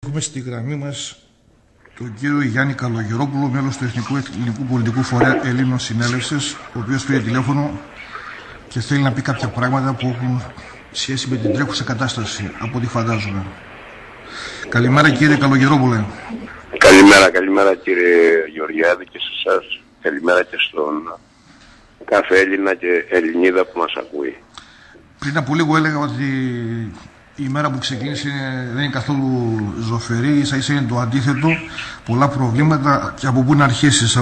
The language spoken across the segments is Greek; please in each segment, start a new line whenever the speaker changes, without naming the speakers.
Έχουμε στη γραμμή μας τον κύριο Γιάννη Καλογερόπουλο, μέλος του Εθνικού Ελληνικού Πολιτικού Φορέα Ελλήνων Συνέλευσης, ο οποίος πήρε τηλέφωνο και θέλει να πει κάποια πράγματα που έχουν σχέση με την τρέχουσα κατάσταση, από ό,τι φαντάζομαι. Καλημέρα κύριε Καλογερόπουλε.
Καλημέρα κύριε Γεωργιάδη και σε εσάς. Καλημέρα και στον κάθε Έλληνα και Ελληνίδα που μας ακούει.
Πριν από λίγο έλεγα ότι η μέρα που ξεκίνησε δεν είναι καθόλου ζωφερή, ίσα-ίσα είναι το αντίθετο. Πολλά προβλήματα. Και από πού να αρχίσεις?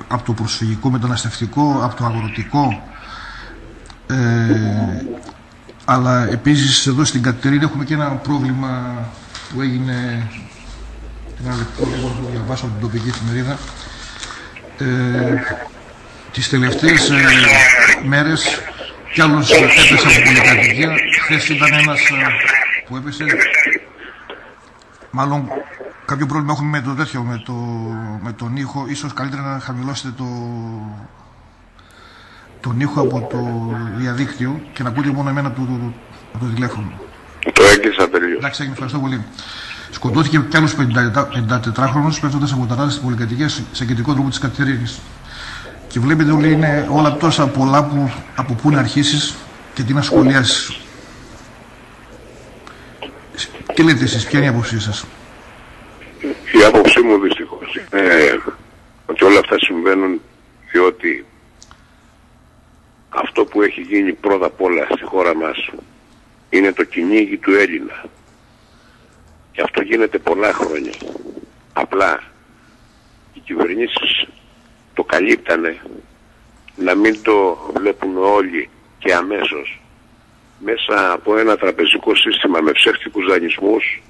Από το προσφυγικό μεταναστευτικό, από το αγροτικό. Αλλά επίσης εδώ στην Κατερίνη έχουμε και ένα πρόβλημα που έγινε. Ένα λεπτό, εγώ θα το διαβάσω από την τοπική εφημερίδα. Τις τελευταίες μέρες κι άλλος έπεσε από πολυκατοικία. Χθες ήταν ένας που έπεσε. Μάλλον κάποιο πρόβλημα έχουμε με το τέτοιο, με τον ήχο. Ίσως καλύτερα να χαμηλώσετε τον ήχο από το διαδίκτυο και να ακούτε μόνο εμένα από το τηλέφωνο.
Το έκλεισα τελείως.
Εντάξει, ευχαριστώ πολύ. Σκοτώθηκε κι άλλος 54χρονος πέφτοντας από ταράτες στην πολυκατοικία σε κεντρικό δρόμο της Κατερίνης. Και βλέπετε όλοι είναι όλα τόσα πολλά που από πού να αρχίσεις και τι να σχολιάσεις. Τι λέτε εσείς, ποια είναι η άποψή σας?
Η άποψή μου δυστυχώς είναι ότι όλα αυτά συμβαίνουν διότι αυτό που έχει γίνει πρώτα απ' όλα στη χώρα μας είναι το κυνήγι του Έλληνα. Και αυτό γίνεται πολλά χρόνια. Απλά οι κυβερνήσεις το καλύπτανε να μην το βλέπουν όλοι και αμέσως μέσα από ένα τραπεζικό σύστημα με ψεύτικους δανεισμούς,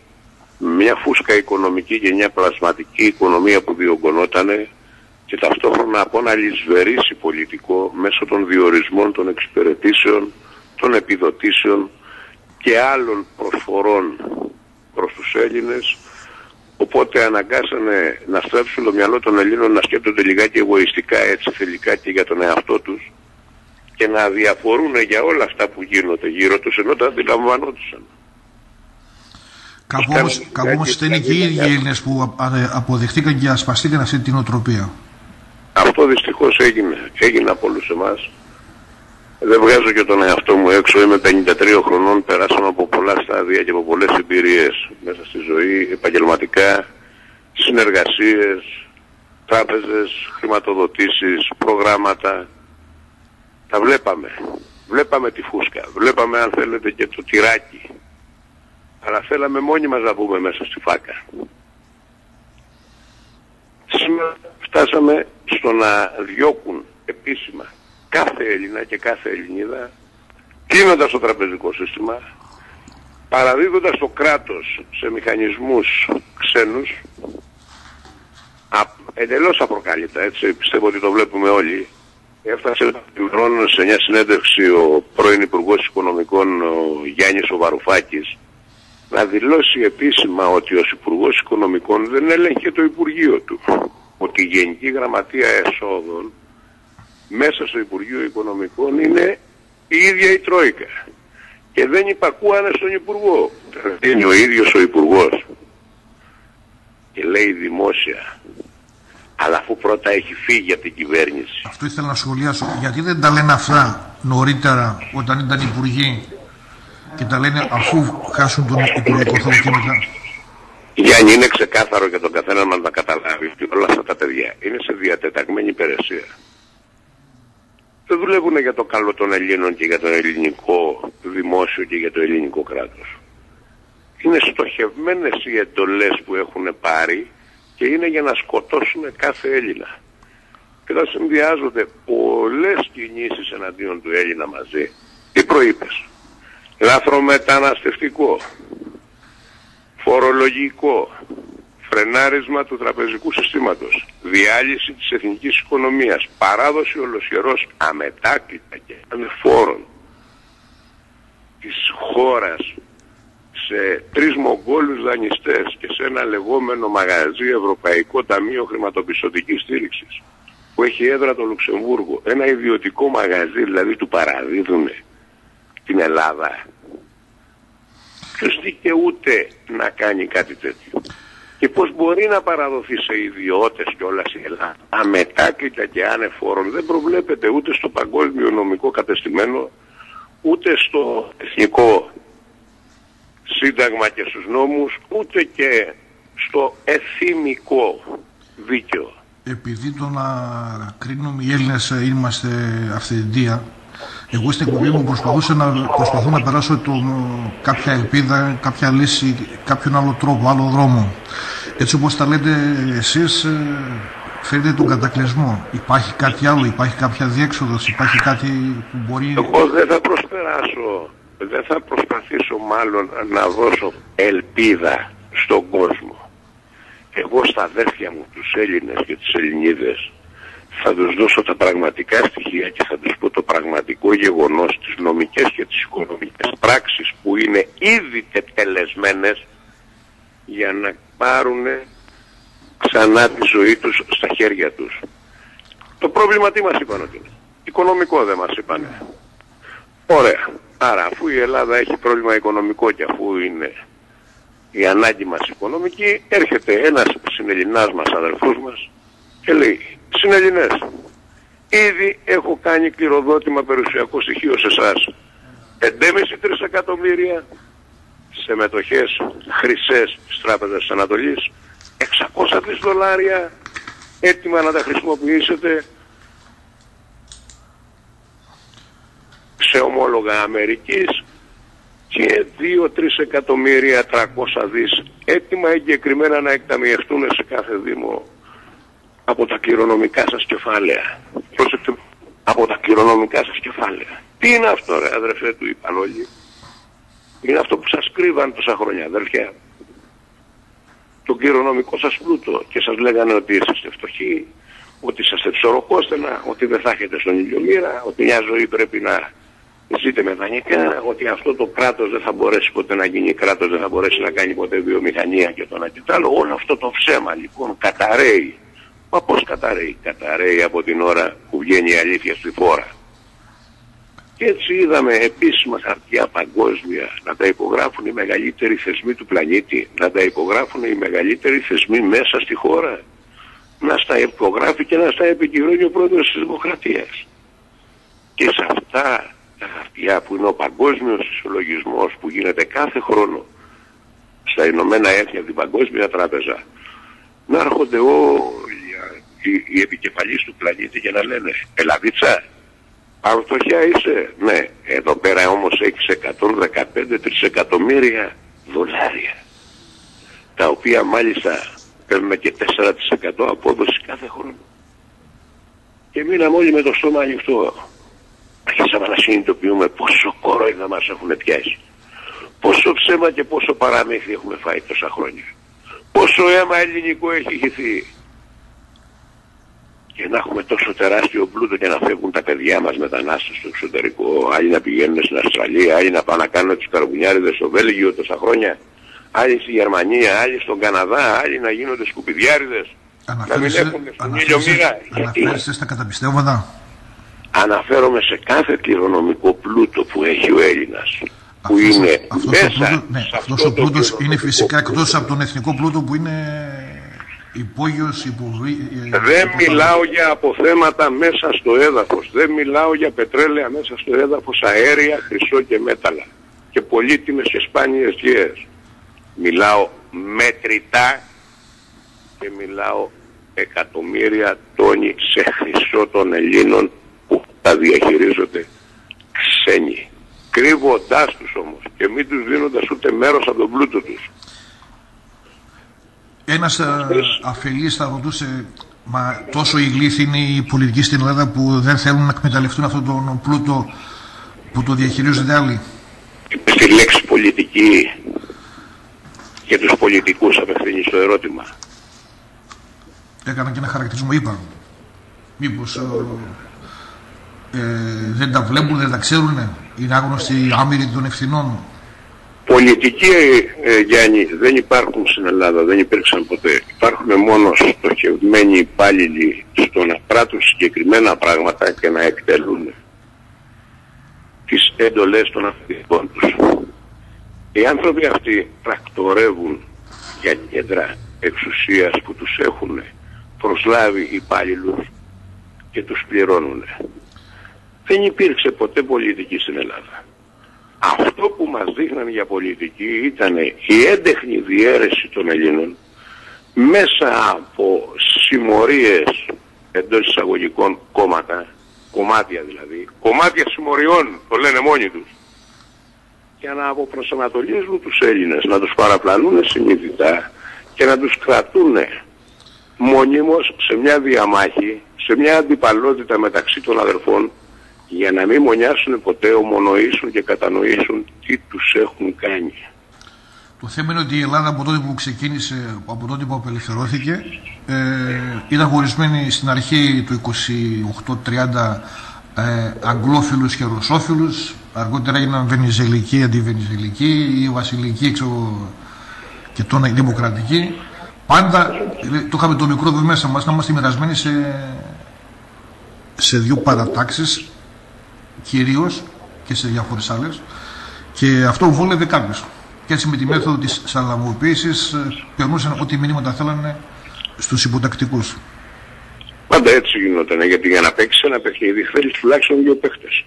μια φούσκα οικονομική και μια πλασματική οικονομία που διωγγωνότανε και ταυτόχρονα από ένα λησβερίσι πολιτικό μέσω των διορισμών, των εξυπηρετήσεων, των επιδοτήσεων και άλλων προσφορών προς τους Έλληνες. Οπότε αναγκάσανε να στρέψουν το μυαλό των Ελλήνων να σκέπτονται λιγάκι εγωιστικά, έτσι θελικά και για τον εαυτό τους και να διαφορούν για όλα αυτά που γίνονται γύρω τους ενώ τα αντιλαμβανόντουσαν.
Κάπου όμως ήταν και οι ίδιοι Έλληνες που αποδεχτήκαν και ασπαστήκαν αυτή την οτροπία.
Αυτό δυστυχώς έγινε από όλους εμάς. Δεν βγάζω και τον εαυτό μου έξω, είμαι 53 χρονών, περάσαμε από πολλά στάδια και από πολλές εμπειρίες μέσα στη ζωή, επαγγελματικά, συνεργασίες, τράπεζες, χρηματοδοτήσεις, προγράμματα. Τα βλέπαμε τη φούσκα, βλέπαμε αν θέλετε και το τυράκι, αλλά θέλαμε μόνοι μας να μπούμε μέσα στη φάκα. Σήμερα φτάσαμε στο να διώκουν επίσημα κάθε Έλληνα και κάθε Ελληνίδα, κλείνοντας το τραπεζικό σύστημα, παραδίδοντας το κράτος σε μηχανισμούς ξένους, εντελώς απροκάλυπτα, έτσι πιστεύω ότι το βλέπουμε όλοι. Έφτασε σε μια συνέντευξη ο πρώην Υπουργός Οικονομικών ο Γιάννης ο Βαρουφάκης να δηλώσει επίσημα ότι ο Υπουργός Οικονομικών δεν έλεγχε το Υπουργείο του, ότι η Γενική Γραμματεία Εσόδων μέσα στο Υπουργείο Οικονομικών είναι η ίδια η Τρόικα και δεν υπακούανε στον Υπουργό. Είναι ο ίδιος ο Υπουργός και λέει δημόσια, αλλά αφού πρώτα έχει φύγει από την κυβέρνηση.
Αυτό ήθελα να σχολιάσω. Γιατί δεν τα λένε αυτά νωρίτερα όταν ήταν υπουργοί και τα λένε αφού χάσουν τον υπουργικό θόκο και μετά?
Γιάννη, είναι ξεκάθαρο για τον καθένα να τα καταλάβει ότι όλα αυτά τα παιδιά είναι σε διατεταγμένη υπηρεσία. Δεν δουλεύουν για το καλό των Ελλήνων και για το ελληνικό δημόσιο και για το ελληνικό κράτος. Είναι στοχευμένες οι εντολές που έχουν πάρει και είναι για να σκοτώσουν κάθε Έλληνα. Και θα συνδυάζονται πολλές κινήσεις εναντίον του Έλληνα μαζί. Τι προείπες? Λαθρομεταναστευτικό, φορολογικό, φρενάρισμα του τραπεζικού συστήματος, διάλυση της εθνικής οικονομίας, παράδοση ολοσχερός αμετάκλητα και ανεφόρων της χώρας σε 3 Μογγόλους δανειστές και σε ένα λεγόμενο μαγαζί Ευρωπαϊκό Ταμείο Χρηματοπιστωτικής Στήριξης που έχει έδρα το Λουξεμβούργο, ένα ιδιωτικό μαγαζί δηλαδή του παραδίδουνε την Ελλάδα. Ποιος δικαιούται να κάνει κάτι τέτοιο? Και πώς μπορεί να παραδοθεί σε ιδιώτες κιόλας η Ελλάδα αμετάκλητα και άνεφόρον? Δεν προβλέπεται ούτε στο παγκόσμιο νομικό κατεστημένο, ούτε στο εθνικό σύνταγμα και στους νόμους, ούτε και στο εθνικό δίκαιο.
Επειδή το να κρίνουμε οι Έλληνες είμαστε αυθεντία, εγώ στην εκπομπή μου προσπαθώ να περάσω κάποια ελπίδα, κάποια λύση, κάποιον άλλο τρόπο, άλλο δρόμο. Έτσι όπως τα λέτε εσείς, φέρετε τον κατακλυσμό. Υπάρχει κάτι άλλο, υπάρχει κάποια διέξοδος, υπάρχει κάτι που μπορεί...
Εγώ δεν θα προσπεράσω, δεν θα προσπαθήσω μάλλον να δώσω ελπίδα στον κόσμο. Εγώ στα αδέρφια μου, τους Έλληνες και τις Ελληνίδες, θα τους δώσω τα πραγματικά στοιχεία και θα τους πω το πραγματικό γεγονός, τις νομικές και τις οικονομικές πράξεις που είναι ήδη τετελεσμένες για να πάρουν ξανά τη ζωή τους στα χέρια τους. Το πρόβλημα τι μας είπαν ότι είναι? Οικονομικό δεν μας είπανε. Ωραία. Άρα αφού η Ελλάδα έχει πρόβλημα οικονομικό και αφού είναι η ανάγκη μας οικονομική, έρχεται ένας συνελληνάς μας, αδελφούς μας, και λέει: συνελληνές, ήδη έχω κάνει κληροδότημα περιουσιακό στοιχείο σε εσάς 5,5-3 εκατομμύρια σε μετοχές χρυσές της Τράπεζας της Ανατολής, 600 δολάρια έτοιμα να τα χρησιμοποιήσετε σε ομόλογα Αμερικής και 2-3 εκατομμύρια 300 δις έτοιμα εγκεκριμένα να εκταμιευτούν σε κάθε δήμο από τα κληρονομικά σας κεφάλαια. Πρόσεχτε, από τα κληρονομικά σας κεφάλαια. Τι είναι αυτό, ρε αδερφέ, του είπαν όλοι? Είναι αυτό που σας κρύβαν τόσα χρόνια, αδερφιά. Το κληρονομικό σας πλούτο, και σας λέγανε ότι είσαστε φτωχοί, ότι είσαστε ψωροκόστενα, ότι δεν θα έχετε στον ίδιο μοίρα, ότι μια ζωή πρέπει να ζείτε με δανεικά, ότι αυτό το κράτος δεν θα μπορέσει ποτέ να γίνει κράτος, δεν θα μπορέσει να κάνει ποτέ βιομηχανία και το ένα και το άλλο. Όλο αυτό το ψέμα λοιπόν καταραίει. Μα πώς καταραίει? Καταραίει από την ώρα που βγαίνει η αλήθεια στη φόρα. Και έτσι είδαμε επίσημα χαρτιά παγκόσμια να τα υπογράφουν οι μεγαλύτεροι θεσμοί του πλανήτη, να τα υπογράφουν οι μεγαλύτεροι θεσμοί μέσα στη χώρα, να στα υπογράφει και να στα επικυρώνει ο πρόεδρος της Δημοκρατίας. Και σε αυτά τα χαρτιά που είναι ο παγκόσμιος ισολογισμός που γίνεται κάθε χρόνο στα Ηνωμένα Έθνη από την Παγκόσμια Τράπεζα, να έρχονται όλοι οι επικεφαλείς του πλανήτη και να λένε: Ελλαδίτσα, αν φτωχιά είσαι? Ναι. Εδώ πέρα όμως έχεις 115 τρισεκατομμύρια δολάρια, τα οποία μάλιστα παίρνουν και 4% απόδοση κάθε χρόνο. Και μείναμε όλοι με το στόμα ανοιχτό. Αρχίσαμε να συνειδητοποιούμε πόσο κορόιδα μας έχουν πιάσει, πόσο ψέμα και πόσο παραμύθι έχουμε φάει τόσα χρόνια, πόσο αίμα ελληνικό έχει χυθεί. Και να έχουμε τόσο τεράστιο πλούτο και να φεύγουν τα παιδιά μας μετανάστες στο εξωτερικό, άλλοι να πηγαίνουν στην Αυστραλία, άλλοι να πάνε να κάνουν τους καρβουνιάριδες στο Βέλγιο τόσα χρόνια, άλλοι στη Γερμανία, άλλοι στον Καναδά, άλλοι να γίνονται σκουπιδιάριδες, να μην έχουν στον ήλιο μοίρα.
Αναφέρεστε στα καταπιστεύματα?
Αναφέρομαι σε κάθε κληρονομικό πλούτο που έχει ο Έλληνας. Που είναι μέσα.
Αυτός ο πλούτος είναι φυσικά εκτός από τον εθνικό πλούτο που είναι υπόγειος,
δεν μιλάω για αποθέματα μέσα στο έδαφος, δεν μιλάω για πετρέλαια μέσα στο έδαφος, αέρια, χρυσό και μέταλλα και πολύτιμες και σπάνιες γέες. Μιλάω μετρητά και μιλάω εκατομμύρια τόνοι σε χρυσό των Ελλήνων που τα διαχειρίζονται ξένοι, κρύβοντάς τους όμως και μην τους δίνοντας ούτε μέρος από τον πλούτο τους.
Ένας αφελής θα ρωτούσε, μα τόσο ηλίθιοι είναι οι πολιτικοί στην Ελλάδα που δεν θέλουν να εκμεταλλευτούν αυτόν τον πλούτο που το διαχειρίζονται άλλοι?
Στη λέξη πολιτική και τους πολιτικούς απευθύνει στο ερώτημα.
Έκανα και ένα χαρακτηρισμό, είπα. Μήπως δεν τα βλέπουν, δεν τα ξέρουν, είναι άγνωστοι άμυροι των ευθυνών?
Πολιτικοί, Γιάννη, δεν υπάρχουν στην Ελλάδα, δεν υπήρξαν ποτέ. Υπάρχουν μόνο στοχευμένοι υπάλληλοι στο να πράττουν συγκεκριμένα πράγματα και να εκτελούν τις εντολές των αυτοκινητών τους. Οι άνθρωποι αυτοί πρακτορεύουν για κέντρα εξουσίας που τους έχουν προσλάβει υπάλληλους και τους πληρώνουν. Δεν υπήρξε ποτέ πολιτική στην Ελλάδα. Αυτό που μας δείχναν για πολιτική ήταν η έντεχνη διαίρεση των Ελλήνων μέσα από συμμορίες εντός εισαγωγικών κομμάτια δηλαδή, κομμάτια συμμοριών, το λένε μόνοι τους, για να αποπροσανατολίζουν τους Έλληνες, να τους παραπλανούν συνειδητά και να τους κρατούν μονίμως σε μια διαμάχη, σε μια αντιπαλότητα μεταξύ των αδερφών, για να μην μονιάσουν ποτέ, ομονοήσουν και κατανοήσουν τι τους έχουν κάνει.
Το θέμα είναι ότι η Ελλάδα από τότε που ξεκίνησε, από τότε που απελευθερώθηκε, ήταν χωρισμένη στην αρχή του 28-30 αγγλόφιλους και ρωσόφιλους, αργότερα έγιναν βενιζελικοί, αντιβενιζελικοί, ή βασιλικοί και τώρα δημοκρατικοί. Πάντα το είχαμε το μικρόβιο μέσα μας να είμαστε μοιρασμένοι σε δύο παρατάξεις κυρίως και σε διάφορες άλλες, και αυτό βόλευε κάποιους. Και έτσι με τη μέθοδο της σαλαμοποίησης περνούσαν ό,τι μηνύματα θέλανε στους υποτακτικούς.
Πάντα έτσι γινόταν, γιατί για να παίξεις ένα παιχνίδι θέλεις τουλάχιστον δύο παίχτες.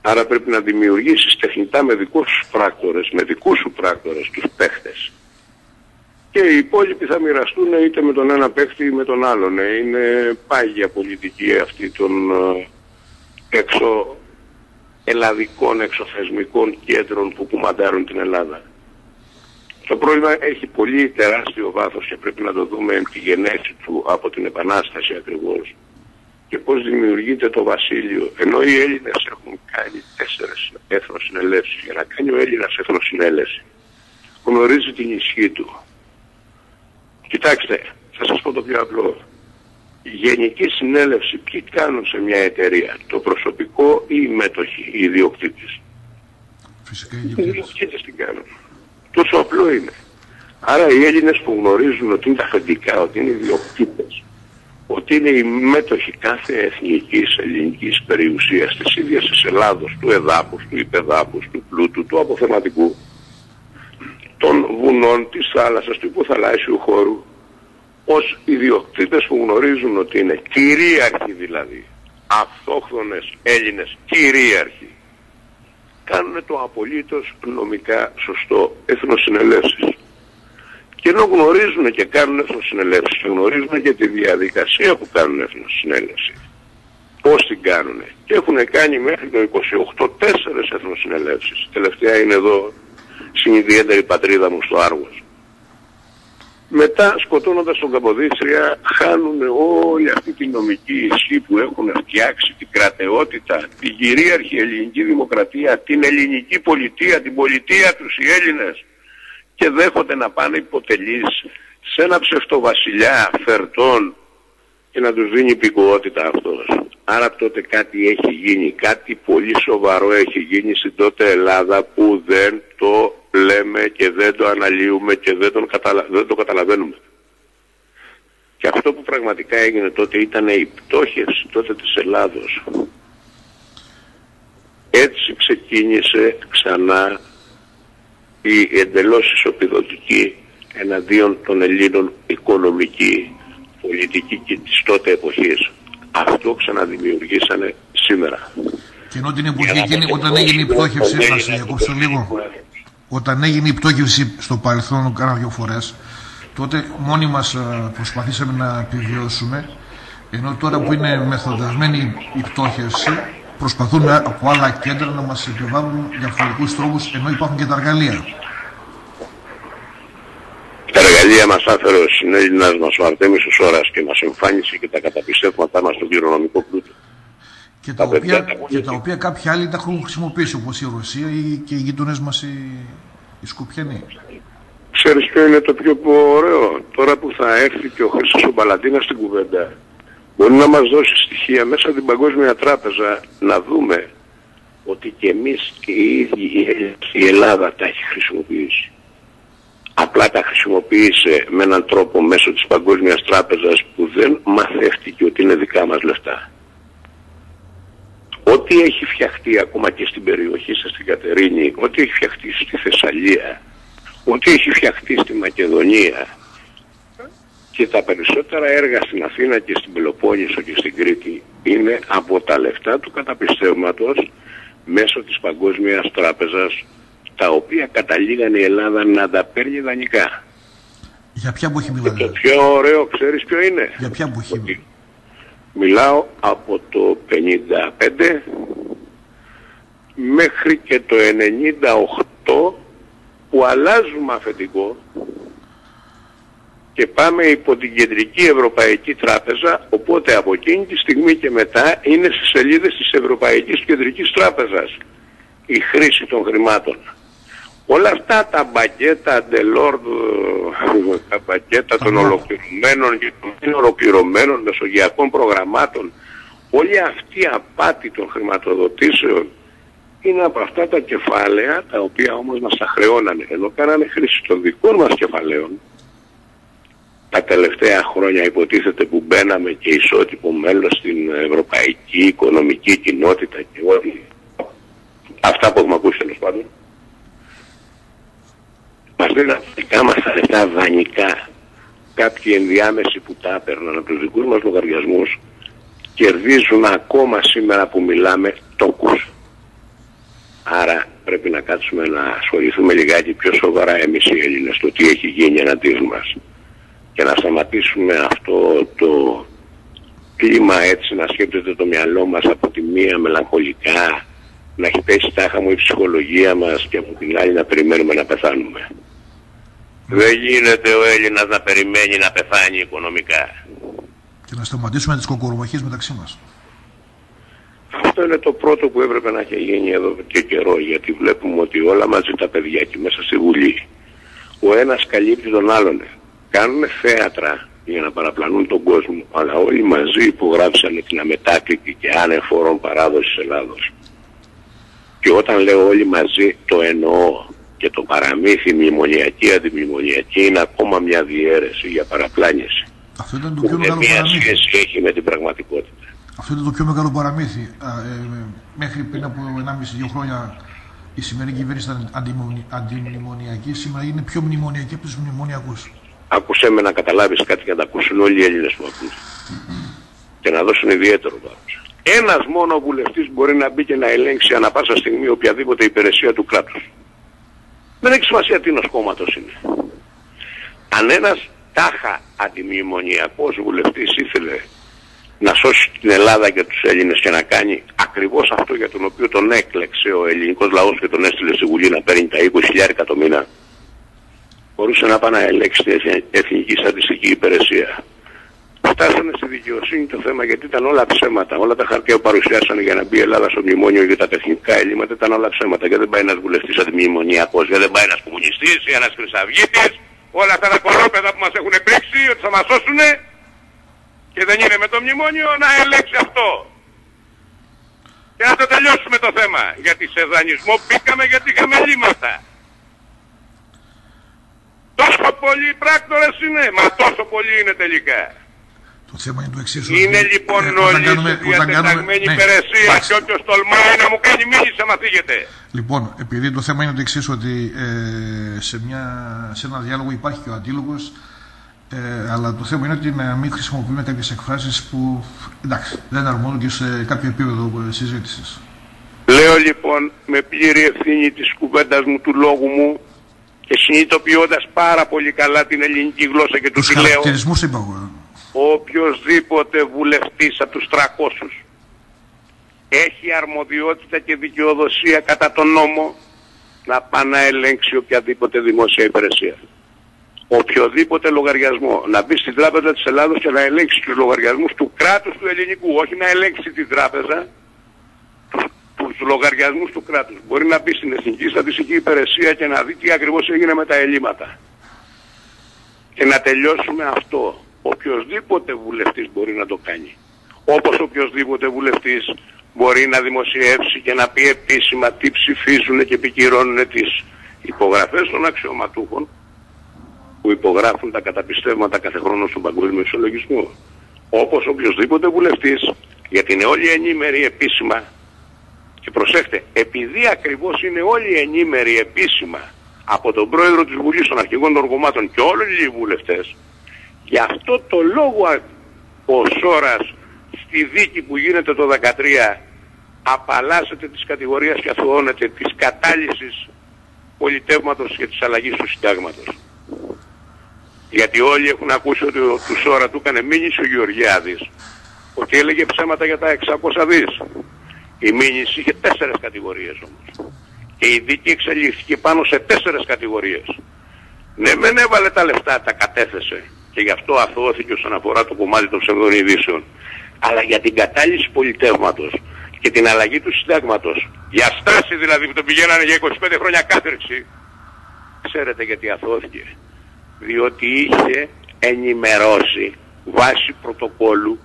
Άρα πρέπει να δημιουργήσεις τεχνητά με δικούς σου πράκτορες τους παίχτες. Και οι υπόλοιποι θα μοιραστούν είτε με τον ένα παίχτη ή με τον άλλον. Είναι πάγια πολιτική αυτή των ελλαδικών εξωθεσμικών κέντρων που κουμαντάρουν την Ελλάδα. Το πρόβλημα έχει πολύ τεράστιο βάθος και πρέπει να το δούμε τη γενέση του από την Επανάσταση ακριβώς. Και πώς δημιουργείται το βασίλειο. Ενώ οι Έλληνες έχουν κάνει 4 εθνοσυνελεύσεις. Για να κάνει ο Έλληνας εθνοσυνέλευση γνωρίζει την ισχύ του. Κοιτάξτε, θα σας πω το πιο απλό. Η γενική συνέλευση ποιοι κάνουν σε μια εταιρεία? Το προσωπικό ή οι μέτοχοι, οι ιδιοκτήτες?
Φυσικά
οι ιδιοκτήτες την κάνουν. Τόσο απλό είναι. Άρα οι Έλληνες που γνωρίζουν ότι είναι τα αφεντικά, ότι είναι ιδιοκτήτες, ότι είναι οι μέτοχοι κάθε εθνικής ελληνικής περιουσίας της ίδιας της Ελλάδος, του εδάφους, του υπεδάφους, του πλούτου, του αποθεματικού, των βουνών, της θάλασσας, του υποθαλάσσιου χώρου, ως ιδιοκτήτες που γνωρίζουν ότι είναι κυρίαρχοι, δηλαδή αυτόχθονες Έλληνες κυρίαρχοι, κάνουν το απολύτως νομικά σωστό εθνοσυνελεύσεις. Και ενώ γνωρίζουν και κάνουν εθνοσυνελεύσεις και γνωρίζουν και τη διαδικασία που κάνουν εθνοσυνέλευση, πώς την κάνουν, και έχουν κάνει μέχρι το 28 4 εθνοσυνελεύσεις. Τελευταία είναι εδώ στην ιδιαίτερη πατρίδα μου στο Άργος. Μετά, σκοτώνοντας τον Καποδίστρια, χάνουν όλη αυτή τη νομική ισχύ που έχουν φτιάξει, την κρατεότητα, την κυρίαρχη ελληνική δημοκρατία, την ελληνική πολιτεία, την πολιτεία τους οι Έλληνες, και δέχονται να πάνε υποτελείς σε ένα ψευτοβασιλιά φερτών και να τους δίνει υπηκοότητα αυτός. Άρα τότε κάτι έχει γίνει, κάτι πολύ σοβαρό έχει γίνει στην τότε Ελλάδα που δεν το λέμε και δεν το αναλύουμε και δεν το καταλαβαίνουμε. Και αυτό που πραγματικά έγινε τότε ήταν η πτώχευση τότε της Ελλάδος. Έτσι ξεκίνησε ξανά η εντελώς ισοπεδωτική εναντίον των Ελλήνων οικονομική, πολιτική και της τότε εποχής. Αυτό ξαναδημιουργήσανε σήμερα.
Και ενώ την εποχή εκείνη, όταν έγινε η πτώχευση, να σε διακόψω λίγο, όταν έγινε η πτώχευση στο παρελθόν κάνα 2 φορές, τότε μόνοι μας προσπαθήσαμε να επιβιώσουμε, ενώ τώρα που είναι μεθοδευμένη η πτώχευση, προσπαθούν από άλλα κέντρα να μας επιβάλλουν διαφορετικούς τρόπους, ενώ υπάρχουν και τα εργαλεία.
Τα εργαλεία μας άφερε ο συνέλληνας μας ο Αρτέμις ο Σόρας και μας εμφάνισε και τα καταπιστεύματά μας στον κληρονομικό πλούτο.
Και τα οποία κάποιοι άλλοι τα έχουν χρησιμοποιήσει, όπως η Ρωσία ή και οι γείτονες μας οι Σκοπιανοί.
Ξέρεις ποιο είναι το πιο ωραίο? Τώρα που θα έρθει και ο Χρήστος ο Μπαλαντίνας στην κουβέντα, μπορεί να μας δώσει στοιχεία μέσα από την Παγκόσμια Τράπεζα να δούμε ότι και εμείς και οι ίδιοι η Ελλάδα τα έχει χρησιμοποιήσει. Απλά τα χρησιμοποίησε με έναν τρόπο μέσω της Παγκόσμιας Τράπεζας που δεν μαθεύτηκε ότι είναι δικά μας λεφτά. ό,τι έχει φτιαχτεί ακόμα και στην περιοχή σας, στην Κατερίνη, ό,τι έχει φτιαχτεί στη Θεσσαλία, ό,τι έχει φτιαχτεί στη Μακεδονία και τα περισσότερα έργα στην Αθήνα και στην Πελοπόννησο και στην Κρήτη είναι από τα λεφτά του καταπιστεύματος μέσω της Παγκόσμιας Τράπεζας, τα οποία καταλήγανε η Ελλάδα να τα παίρνει δανεικά.
Για ποια εποχή μιλάτε?
Και το πιο ωραίο ξέρεις ποιο είναι?
Για ποια εποχή?
Μιλάω από το 55 μέχρι και το 98 που αλλάζουμε αφεντικό και πάμε υπό την Κεντρική Ευρωπαϊκή Τράπεζα, οπότε από εκείνη τη στιγμή και μετά είναι στις σελίδες της Ευρωπαϊκής Κεντρικής Τράπεζας η χρήση των χρημάτων. Όλα αυτά τα μπακέτα Ντελόρ, τα μπακέτα των ολοκληρωμένων και των μη ολοκληρωμένων μεσογειακών προγραμμάτων, όλη αυτή η απάτη των χρηματοδοτήσεων είναι από αυτά τα κεφάλαια τα οποία όμως μας τα χρεώνανε, ενώ κάνανε χρήση των δικών μας κεφαλαίων. Τα τελευταία χρόνια υποτίθεται που μπαίναμε και ισότιμο μέλος στην Ευρωπαϊκή Οικονομική Κοινότητα και ό,τι αυτά που έχουμε ακούσει τέλος πάντων. Μας δίνουν δικά μας τα λεφτά δανεικά. Κάποιοι ενδιάμεσοι που τα έπαιρναν από τους δικούς μας λογαριασμούς κερδίζουν ακόμα σήμερα που μιλάμε τόκους. Άρα πρέπει να κάτσουμε να ασχοληθούμε λιγάκι πιο σοβαρά εμείς οι Έλληνες το τι έχει γίνει εναντίον μας και να σταματήσουμε αυτό το κλίμα έτσι να σκέπτεται το μυαλό μας από τη μία μελαγχολικά, να έχει πέσει τάχα μου η ψυχολογία μας και από την άλλη να περιμένουμε να πεθάνουμε. Δεν γίνεται ο Έλληνας να περιμένει να πεθάνει οικονομικά.
Και να σταματήσουμε τις κοκορομαχίες μεταξύ μας.
Αυτό είναι το πρώτο που έπρεπε να έχει γίνει εδώ και καιρό, γιατί βλέπουμε ότι όλα μαζί τα παιδιά εκεί μέσα στη Βουλή, ο ένας καλύπτει τον άλλον. Κάνουν θέατρα για να παραπλανούν τον κόσμο, αλλά όλοι μαζί υπογράψανε την αμετάκλητη και ανεφόρον παράδοση της Ελλάδος. Και όταν λέω όλοι μαζί το εννοώ, και το παραμύθι μνημονιακή αντιμνημονιακή είναι ακόμα μια διαίρεση για παραπλάνηση.
Αυτό ήταν το πιο μεγάλο
μια
παραμύθι.
σχέση έχει με την πραγματικότητα.
Αυτό ήταν το πιο μεγάλο παραμύθι. Μέχρι πριν από 1,5-2 χρόνια η σημερινή κυβέρνηση ήταν αντιμνημονιακή, σήμερα είναι πιο μνημονιακή από τους μνημονιακούς.
Άκουσέ με να καταλάβεις κάτι και να τα ακούσουν όλοι οι Έλληνες που ακούν. Και να δώσουν ιδιαίτερο βάρος. Ένας μόνο βουλευτής μπορεί να μπει και να ελέγξει ανά πάσα στιγμή οποιαδήποτε υπηρεσία του κράτους. Δεν έχει σημασία τι κόμματος είναι. Αν ένας τάχα αντιμνημονιακός βουλευτής ήθελε να σώσει την Ελλάδα και τους Έλληνες και να κάνει ακριβώς αυτό για τον οποίο τον έκλεξε ο ελληνικός λαός και τον έστειλε στη Βουλή να παίρνει τα 20.000 το μήνα, μπορούσε να πάει να ελέγξει την Εθνική Στατιστική Υπηρεσία. Φτάσανε στη δικαιοσύνη το θέμα γιατί ήταν όλα ψέματα. Όλα τα χαρτιά που παρουσιάσανε για να μπει η Ελλάδα στο μνημόνιο για τα τεχνικά ελλείμματα ήταν όλα ψέματα. Γιατί δεν πάει ένας βουλευτής αντιμνημονιακός, γιατί δεν πάει ένας κομμουνιστής ή ένας χρυσαυγίτης. Όλα αυτά τα κορόπεδα που μας έχουν πρίξει ότι θα μας σώσουνε και δεν είναι με το μνημόνιο να ελέγξει αυτό. Και να το τελειώσουμε το θέμα. Γιατί σε δανεισμό μπήκαμε γιατί είχαμε ελλείμματα. Τόσο πολλοί πράκτορες είναι, μα τόσο πολλοί είναι τελικά.
Το θέμα είναι το εξής.
Είναι λοιπόν όλοι σε διατεταγμένη υπηρεσία και όποιος τολμάει να μου κάνει μήνυση άμα φύγετε.
Λοιπόν, επειδή το θέμα είναι το εξής, ότι σε ένα διάλογο υπάρχει και ο αντίλογος, αλλά το θέμα είναι ότι να μην χρησιμοποιούμε κάποιες εκφράσεις που εντάξει, δεν αρμόζουν και σε κάποιο επίπεδο συζήτησης.
Λέω λοιπόν με πλήρη ευθύνη της κουβέντας μου, του λόγου μου και συνειδητοποιώντας πάρα πολύ καλά την ελληνική γλώσσα και του τι λέω.
Χαρακτηρισμούς είπα εγώ.
Οποιοςδήποτε βουλευτής από τους 300 έχει αρμοδιότητα και δικαιοδοσία κατά τον νόμο να πάει να ελέγξει οποιαδήποτε δημόσια υπηρεσία. Οποιοδήποτε λογαριασμό. Να μπει στην Τράπεζα της Ελλάδος και να ελέγξει τους λογαριασμούς του κράτους του ελληνικού. Όχι να ελέγξει την τράπεζα, τους λογαριασμούς του κράτους. Μπορεί να μπει στην Εθνική Στατιστική Υπηρεσία και να δει τι ακριβώς έγινε με τα ελλείμματα. Και να τελειώσουμε αυτό. Οποιοσδήποτε βουλευτής μπορεί να το κάνει. Όπως οποιοσδήποτε βουλευτής μπορεί να δημοσιεύσει και να πει επίσημα τι ψηφίζουν και επικυρώνουν τις υπογραφές των αξιωματούχων που υπογράφουν τα καταπιστεύματα κάθε χρόνο στον παγκόσμιο ισολογισμό. Όπως οποιοσδήποτε βουλευτής, γιατί είναι όλοι ενήμεροι επίσημα Και προσέχτε, επειδή ακριβώς είναι όλοι ενήμεροι επίσημα από τον πρόεδρο της Βουλής, των αρχηγών των κομμάτων και όλοι οι βουλευτές, γι' αυτό το λόγο ο Σόρας στη δίκη που γίνεται το 2013 απαλλάσσεται της κατηγορίας και αθωώνεται της κατάλυσης πολιτεύματος και της αλλαγής του συντάγματος. Γιατί όλοι έχουν ακούσει ότι του Σόρα του έκανε μήνυση ο Γεωργιάδης, ότι έλεγε ψέματα για τα 600 δις. Η μήνυση είχε 4 κατηγορίες όμως. Και η δίκη εξελίχθηκε πάνω σε 4 κατηγορίες. Ναι, μεν έβαλε τα λεφτά, τα κατέθεσε και γι' αυτό αθωώθηκε όσον αφορά το κομμάτι των ψευδών ειδήσεων. Αλλά για την κατάλυση πολιτεύματος και την αλλαγή του συντάγματος, για στάση δηλαδή που το πηγαίνανε για 25 χρόνια κάθερξη, ξέρετε γιατί αθώθηκε? Διότι είχε ενημερώσει βάσει πρωτοκόλλου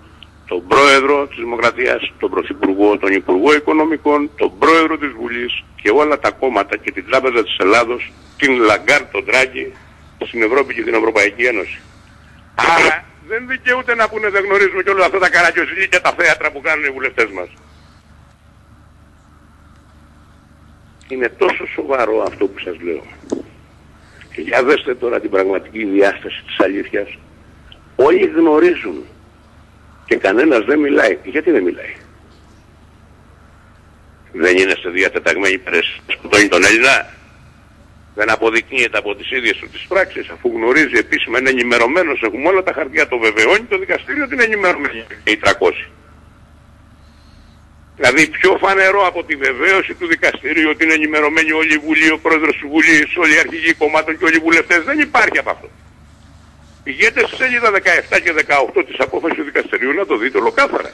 τον πρόεδρο της Δημοκρατίας, τον πρωθυπουργό, τον υπουργό οικονομικών, τον πρόεδρο της Βουλής και όλα τα κόμματα και την Τράπεζα της Ελλάδος, την Λαγκάρ, τον Τράγκη, στην Ευρώπη και την Ευρωπαϊκή Ένωση. Άρα δεν δικαιούται να πούνε δεν γνωρίζουμε και όλα αυτά τα καραγκιόζηλια και τα θέατρα που κάνουν οι βουλευτές μας. Είναι τόσο σοβαρό αυτό που σας λέω. Και για δέστε τώρα την πραγματική διάσταση της αλήθειας. Όλοι γνωρίζουν και κανένας δεν μιλάει. Γιατί δεν μιλάει? Δεν είναι σε διατεταγμένη υπηρεσία που σκοτώνει τον Έλληνα? Δεν αποδεικνύεται από τις ίδιες του τις πράξεις, αφού γνωρίζει επίσημα, είναι ενημερωμένος, έχουμε όλα τα χαρτιά, το βεβαιώνει το δικαστήριο ότι είναι ενημερωμένοι οι 300. Δηλαδή πιο φανερό από τη βεβαίωση του δικαστηρίου ότι είναι ενημερωμένοι όλη η Βουλή, ο πρόεδρος της Βουλής, όλοι οι αρχηγοί κομμάτων και όλοι οι βουλευτές, δεν υπάρχει από αυτό. Πηγαίνετε στη σελίδα 17 και 18 της απόφασης του δικαστηρίου να το δείτε ολοκάθαρα.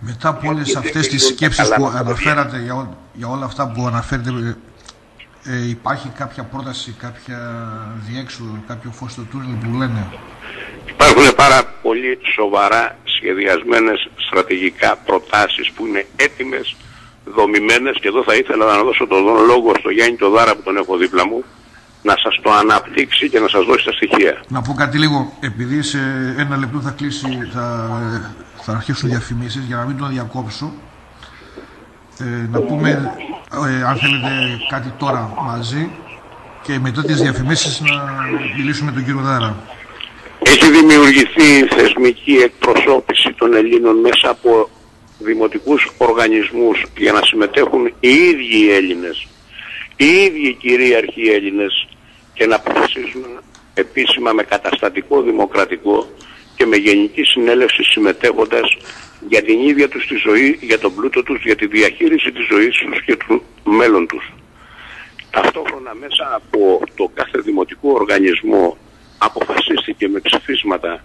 Μετά από όλες αυτές τις σκέψεις που αναφέρατε, για όλα αυτά που αναφέρετε, υπάρχει κάποια πρόταση, κάποια διέξοδο, κάποιο φως στο τούνελ που λένε?
Υπάρχουν πάρα πολύ σοβαρά σχεδιασμένες στρατηγικά προτάσεις που είναι έτοιμες, δομημένες, και εδώ θα ήθελα να δώσω τον λόγο στο Γιάννη το Δάρα που τον έχω δίπλα μου, να σας το αναπτύξει και να σας δώσει τα στοιχεία.
Να πω κάτι λίγο, επειδή σε ένα λεπτό θα κλείσει, θα αρχίσουν διαφημίσεις, για να μην τον διακόψω. Να πούμε, αν θέλετε κάτι τώρα μαζί, και μετά τις διαφημίσεις να μιλήσουμε με τον κύριο Δάρα.
Έχει δημιουργηθεί θεσμική εκπροσώπηση των Ελλήνων μέσα από δημοτικούς οργανισμούς για να συμμετέχουν οι ίδιοι οι Έλληνες, οι ίδιοι οι κυρίαρχοι Έλληνες, και να αποφασίσουν επίσημα με καταστατικό δημοκρατικό και με γενική συνέλευση συμμετέχοντας για την ίδια τους τη ζωή, για τον πλούτο τους, για τη διαχείριση της ζωής τους και του μέλλον τους. Ταυτόχρονα μέσα από το κάθε δημοτικό οργανισμό αποφασίστηκε με ψηφίσματα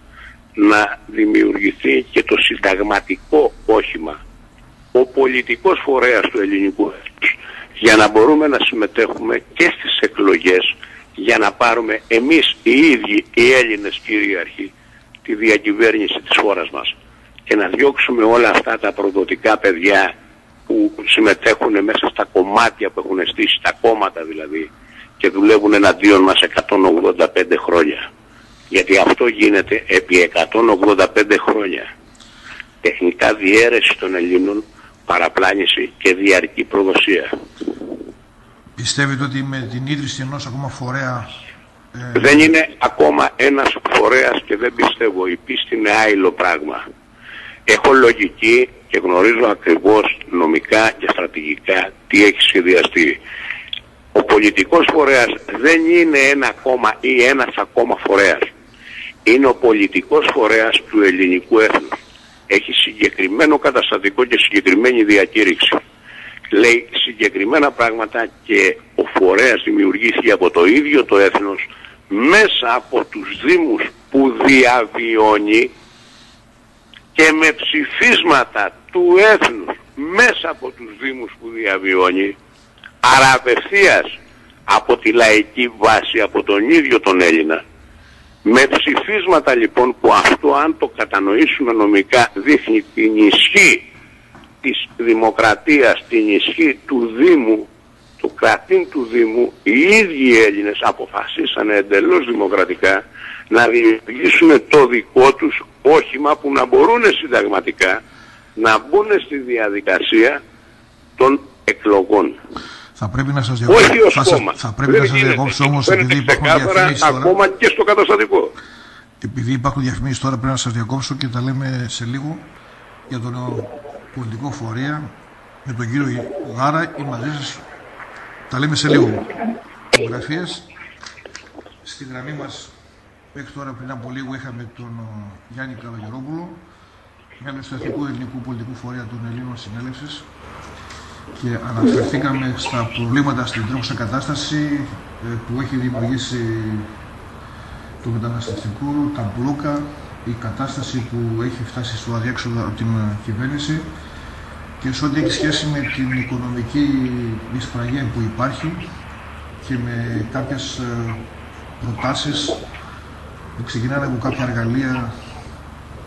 να δημιουργηθεί και το συνταγματικό όχημα, ο πολιτικός φορέας του ελληνικού έθνους, για να μπορούμε να συμμετέχουμε και στις εκλογές, για να πάρουμε εμείς οι ίδιοι οι Έλληνες κυρίαρχοι τη διακυβέρνηση της χώρας μας και να διώξουμε όλα αυτά τα προδοτικά παιδιά που συμμετέχουν μέσα στα κομμάτια που έχουν στήσει, τα κόμματα δηλαδή, και δουλεύουν εναντίον μας 185 χρόνια. Γιατί αυτό γίνεται επί 185 χρόνια. Τεχνικά διαίρεση των Ελλήνων, παραπλάνηση και διαρκή προδοσία.
Πιστεύετε ότι με την ίδρυση ενός ακόμα φορέα...
Δεν είναι ακόμα ένας φορέας και δεν πιστεύω. Η πίστη είναι άειλο πράγμα. Έχω λογική και γνωρίζω ακριβώς νομικά και στρατηγικά τι έχει σχεδιαστεί. Ο πολιτικός φορέας δεν είναι ένα κόμμα ή ένας ακόμα φορέας. Είναι ο πολιτικός φορέας του ελληνικού έθνους. Έχει συγκεκριμένο καταστατικό και συγκεκριμένη διακήρυξη. Λέει συγκεκριμένα πράγματα και ο φορέας δημιουργήθηκε από το ίδιο το έθνος μέσα από τους δήμους που διαβιώνει και με ψηφίσματα του έθνους μέσα από τους δήμους που διαβιώνει, άρα απευθείας από τη λαϊκή βάση, από τον ίδιο τον Έλληνα. Με ψηφίσματα λοιπόν που αυτό, αν το κατανοήσουμε νομικά, δείχνει την ισχύ της δημοκρατίας, την ισχύ του Δήμου, του κρατήν του Δήμου. Οι ίδιοι οι Έλληνες αποφασίσανε εντελώς δημοκρατικά να δημιουργήσουν το δικό τους όχημα που να μπορούν συνταγματικά να μπουν στη διαδικασία των εκλογών.
Θα πρέπει να σας διακόψω.
Όχι ως κόμμα.
Θα πρέπει να σας διακόψω όμως, επειδή υπάρχουν διαφημίσεις τώρα.
Ακόμα και στο καταστατικό.
Επειδή υπάρχουν διαφημίσεις τώρα, πρέπει να σας διακόψω και τα λέμε σε λίγο για τον πολιτικό φορέα, με τον κύριο Γάρα ή μαζί σας. Τα λέμε σε λίγο. Φωτογραφίες. Στη γραμμή μας μέχρι τώρα, πριν από λίγο, είχαμε τον Γιάννη Καλογερόπουλο, μέλος του Εθνικού Ελληνικού Πολιτικού Φορέα των Ελλήνων Συνέλευσης, και αναφερθήκαμε στα προβλήματα στην τρέχουσα κατάσταση που έχει δημιουργήσει το μεταναστευτικό, τα μπλόκα, η κατάσταση που έχει φτάσει στο αδιέξοδο από την κυβέρνηση και σε ό,τι έχει σχέση με την οικονομική δυσπραγία που υπάρχει και με κάποιες προτάσεις που ξεκινάνε από κάποια εργαλεία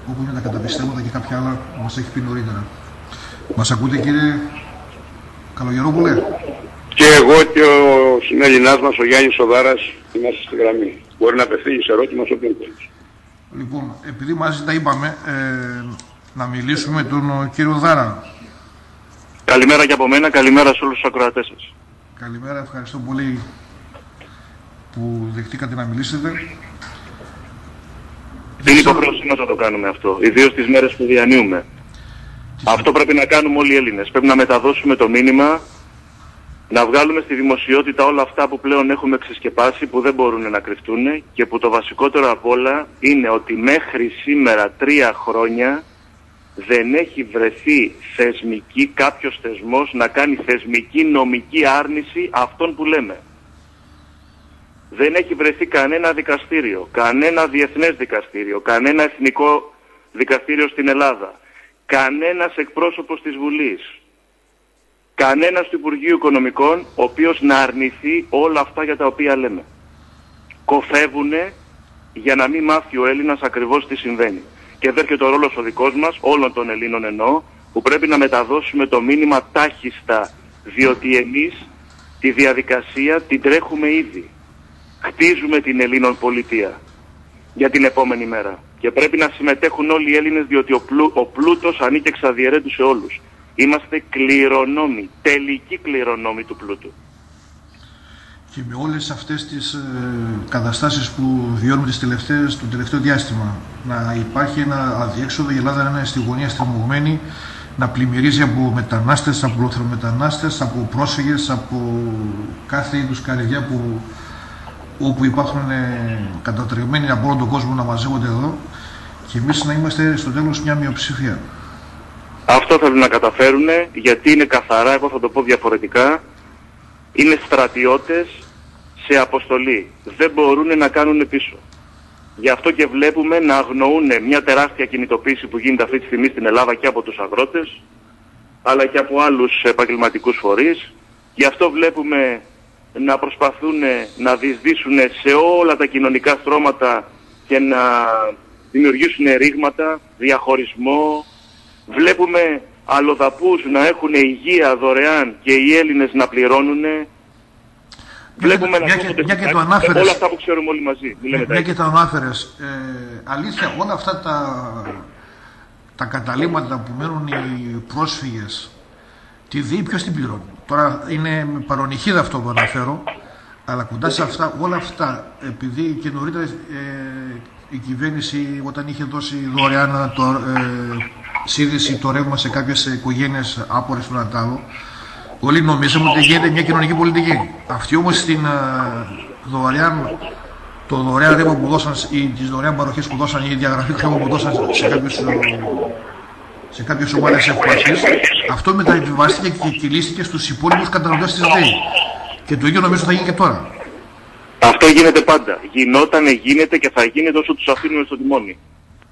όπου είναι τα καταπιστεύματα και κάποια άλλα που μας έχει πει νωρίτερα. Μας ακούτε, κύριε Καλογερόπουλε?
Και εγώ και ο συνέλληνάς μας, ο Γιάννης Σοδάρας, είμαστε στη γραμμή. Μπορεί να απευθύνεις ερώτημα σε όποιον θέλεις.
Λοιπόν, επειδή μαζί τα είπαμε, να μιλήσουμε με τον κύριο Δάρα.
Καλημέρα και από μένα, καλημέρα σε όλους τους ακροατές σας.
Καλημέρα, ευχαριστώ πολύ που δεχτήκατε να μιλήσετε.
Είναι υποχρέωσή μας να το κάνουμε αυτό, ιδίως τις μέρες που διανύουμε. Αυτό πρέπει να κάνουμε όλοι οι Έλληνες. Πρέπει να μεταδώσουμε το μήνυμα, να βγάλουμε στη δημοσιότητα όλα αυτά που πλέον έχουμε ξεσκεπάσει, που δεν μπορούν να κρυφτούν, και που το βασικότερο απ' όλα είναι ότι μέχρι σήμερα 3 χρόνια δεν έχει βρεθεί κάποιος θεσμός να κάνει θεσμική νομική άρνηση αυτών που λέμε. Δεν έχει βρεθεί κανένα δικαστήριο, κανένα διεθνές δικαστήριο, κανένα εθνικό δικαστήριο στην Ελλάδα, κανένας εκπρόσωπος της Βουλής, κανένας του Υπουργείου Οικονομικών, ο οποίος να αρνηθεί όλα αυτά για τα οποία λέμε. Κοφεύουνε για να μην μάθει ο Έλληνας ακριβώς τι συμβαίνει. Και εδώ έρχεται ο ρόλος ο δικός μας, όλων των Ελλήνων εννοώ, που πρέπει να μεταδώσουμε το μήνυμα τάχιστα, διότι εμείς τη διαδικασία την τρέχουμε ήδη. Χτίζουμε την Ελλήνων πολιτεία για την επόμενη μέρα. Και πρέπει να συμμετέχουν όλοι οι Έλληνες, διότι ο πλούτος ανήκει εξ αδιαιρέτου σε όλους. Είμαστε κληρονόμοι, τελικοί κληρονόμοι του πλούτου.
Και με όλες αυτές τις καταστάσεις που βιώνουμε το τελευταίο διάστημα, να υπάρχει ένα αδιέξοδο, η Ελλάδα να είναι στη γωνία στριμωγμένη, να πλημμυρίζει από μετανάστες, από λοθρομετανάστες, από πρόσφυγες, από κάθε είδους καρδιά όπου υπάρχουν κατατρεγμένοι από όλο τον κόσμο να μαζεύονται εδώ, και εμείς να είμαστε στο τέλος μια μειοψηφία.
Αυτό θέλουν να καταφέρουν, γιατί είναι καθαρά, εγώ θα το πω διαφορετικά, είναι στρατιώτες σε αποστολή. Δεν μπορούν να κάνουν πίσω. Γι' αυτό και βλέπουμε να αγνοούν μια τεράστια κινητοποίηση που γίνεται αυτή τη στιγμή στην Ελλάδα και από τους αγρότες, αλλά και από άλλους επαγγελματικούς φορείς. Γι' αυτό βλέπουμε να προσπαθούν να διεισδύσουν σε όλα τα κοινωνικά στρώματα και να δημιουργήσουν ρήγματα, διαχωρισμό. Βλέπουμε αλλοδαπούς να έχουν υγεία δωρεάν και οι Έλληνες να πληρώνουν. Βλέπουμε όλα αυτά που ξέρουμε όλοι μαζί.
Μια και τα ανάφερες, αλήθεια, όλα αυτά τα καταλήμματα που μένουν οι πρόσφυγες, τη ΔΕΗ ποιος την πληρώνει? Τώρα είναι με παρονυχίδα αυτό που αναφέρω, αλλά κοντά σε αυτά, όλα αυτά, επειδή και νωρίτερα η κυβέρνηση, όταν είχε δώσει δωρεάν σύνδεση το ρεύμα σε κάποιες οικογένειες άπορες του Νατάλου, όλοι νομίζαμε ότι γίνεται μια κοινωνική πολιτική. Αυτοί όμως στην το δωρεάν ρεύμα που δώσαν, ή τις δωρεάν παροχές που δώσαν, ή η διαγραφή χρήμα που δώσαν σε κάποιες ομάδες ευπαθείς, αυτό μεταβιβάστηκε και κυλίστηκε στους υπόλοιπους καταναλωτές της ΔΕΗ. Και το ίδιο νομίζω θα γίνει και τώρα.
Αυτό γίνεται πάντα. Γινότανε, γίνεται και θα γίνεται όσο τους αφήνουμε στο τιμόνι.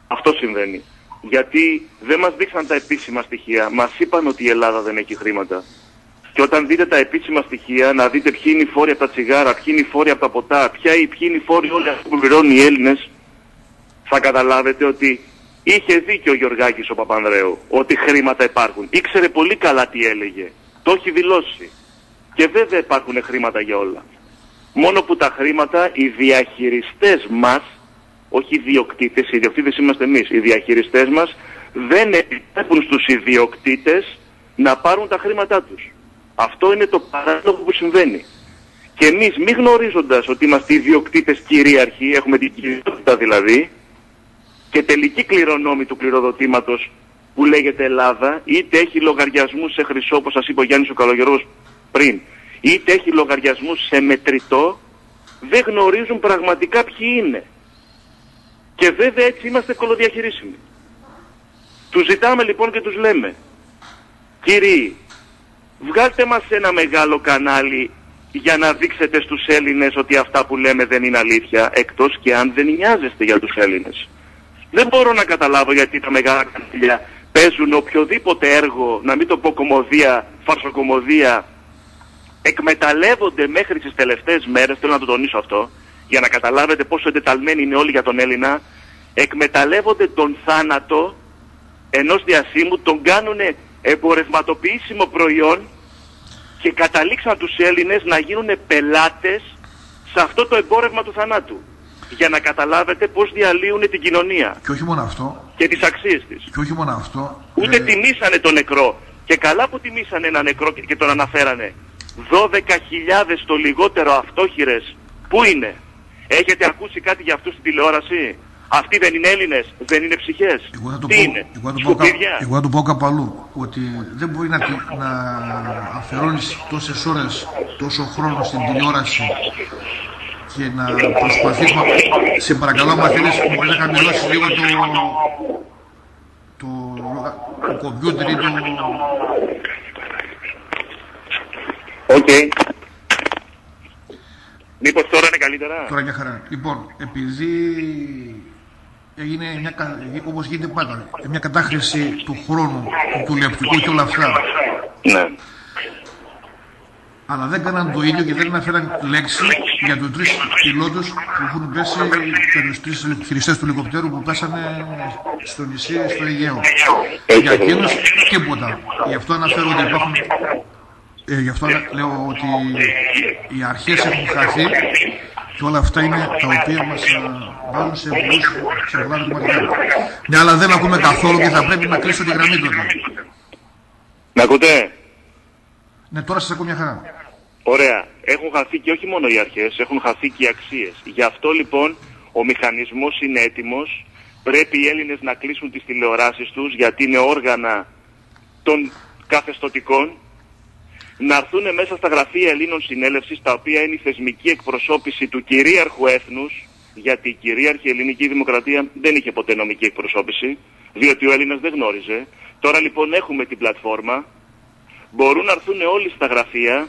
Αυτό συμβαίνει. Γιατί δεν μας δείξαν τα επίσημα στοιχεία. Μας είπαν ότι η Ελλάδα δεν έχει χρήματα. Και όταν δείτε τα επίσημα στοιχεία, να δείτε ποιοι είναι οι φόροι από τα τσιγάρα, ποιοι είναι οι φόροι από τα ποτά, ποιοι είναι οι φόροι όλοι αυτοί που πληρώνουν οι Έλληνες, θα καταλάβετε ότι είχε δίκιο ο Γεωργάκης ο Παπανδρέου, ότι χρήματα υπάρχουν. Ήξερε πολύ καλά τι έλεγε. Το έχει δηλώσει. Και βέβαια υπάρχουν χρήματα για όλα. Μόνο που τα χρήματα οι διαχειριστές μας, όχι οι ιδιοκτήτες, οι ιδιοκτήτες είμαστε εμείς, οι διαχειριστές μας δεν επιτρέπουν στους ιδιοκτήτες να πάρουν τα χρήματά τους. Αυτό είναι το παράλογο που συμβαίνει. Και εμείς, μη γνωρίζοντας ότι είμαστε ιδιοκτήτες κυρίαρχοι, έχουμε την κυριότητα δηλαδή, και τελική κληρονόμη του κληροδοτήματος που λέγεται Ελλάδα, είτε έχει λογαριασμούς σε χρυσό, όπως σας είπε ο Γιάννης ο Καλογερός πριν, είτε έχει λογαριασμούς σε μετρητό, δεν γνωρίζουν πραγματικά ποιοι είναι. Και βέβαια έτσι είμαστε κολοδιαχειρίσιμοι. Τους ζητάμε λοιπόν και τους λέμε, κύριοι, βγάλτε μας ένα μεγάλο κανάλι για να δείξετε στους Έλληνες ότι αυτά που λέμε δεν είναι αλήθεια, εκτός και αν δεν νοιάζεστε για τους Έλληνες. Δεν μπορώ να καταλάβω γιατί τα μεγάλα κανάλια παίζουν οποιοδήποτε έργο, να μην το πω κωμωδία, φαρσοκωμωδία, εκμεταλλεύονται μέχρι τις τελευταίες μέρες, θέλω να το τονίσω αυτό, για να καταλάβετε πόσο εντεταλμένοι είναι όλοι για τον Έλληνα, εκμεταλλεύονται τον θάνατο ενός διασύμου, τον κάνουνε εμπορευματοποιήσιμο προϊόν και καταλήξαν τους Έλληνες να γίνουν πελάτες σε αυτό το εμπόρευμα του θανάτου. Για να καταλάβετε πώς διαλύουν την κοινωνία.
Και όχι μόνο αυτό.
Και τις αξίες της.
Και όχι μόνο αυτό.
Ούτε τιμήσανε τον νεκρό. Και καλά που τιμήσανε ένα νεκρό και τον αναφέρανε. 12.000 το λιγότερο αυτόχειρες. Πού είναι? Έχετε ακούσει κάτι για αυτούς στην τηλεόραση? Αυτοί δεν είναι Έλληνες, δεν είναι ψυχές. Τι είναι?
Εγώ θα το πω κάπου αλλού. Ότι δεν μπορεί να αφιερώνεις τόσες ώρες, τόσο χρόνο στην τηλεόραση και να προσπαθείς. Σε παρακαλώ, άμα θέλεις, μπορεί να χαμηλώσεις λίγο το κομπιούτερ ή το...
Οκ. Μήπως τώρα είναι καλύτερα?
Τώρα μια χαρά. Λοιπόν, επειδή έγινε όπως γίνεται πάντα, μια κατάχρηση του χρόνου, του λεπτικού και όλα αυτά.
Ναι.
Αλλά δεν κάναν το ίδιο και δεν αναφέραν λέξη για τους 3 πιλότους που έχουν πέσει και τους 3 χειριστές του ελικοπτέρου που πέσανε στο νησί, στο Αιγαίο. Για εκείνους τίποτα. Γι' αυτό αναφέρω ότι υπάρχουν... γι' αυτό λέω ότι οι αρχές έχουν χαθεί και όλα αυτά είναι τα οποία μας βάλουν σε πολλά ερωτηματικά. Ναι, αλλά δεν ακούμε καθόλου και θα πρέπει να κλείσω τη γραμμή τότε.
Με ακούτε?
Ναι, τώρα σας ακούω μια χαρά.
Ωραία. Έχουν χαθεί και όχι μόνο οι αρχές, έχουν χαθεί και οι αξίες. Γι' αυτό λοιπόν ο μηχανισμός είναι έτοιμος. Πρέπει οι Έλληνες να κλείσουν τις τηλεοράσεις τους, γιατί είναι όργανα των καθεστωτικών, να έρθουν μέσα στα γραφεία Ελλήνων συνέλευσης, τα οποία είναι η θεσμική εκπροσώπηση του κυρίαρχου έθνους, γιατί η κυρίαρχη ελληνική δημοκρατία δεν είχε ποτέ νομική εκπροσώπηση, διότι ο Έλληνας δεν γνώριζε. Τώρα λοιπόν έχουμε την πλατφόρμα, μπορούν να έρθουν όλοι στα γραφεία,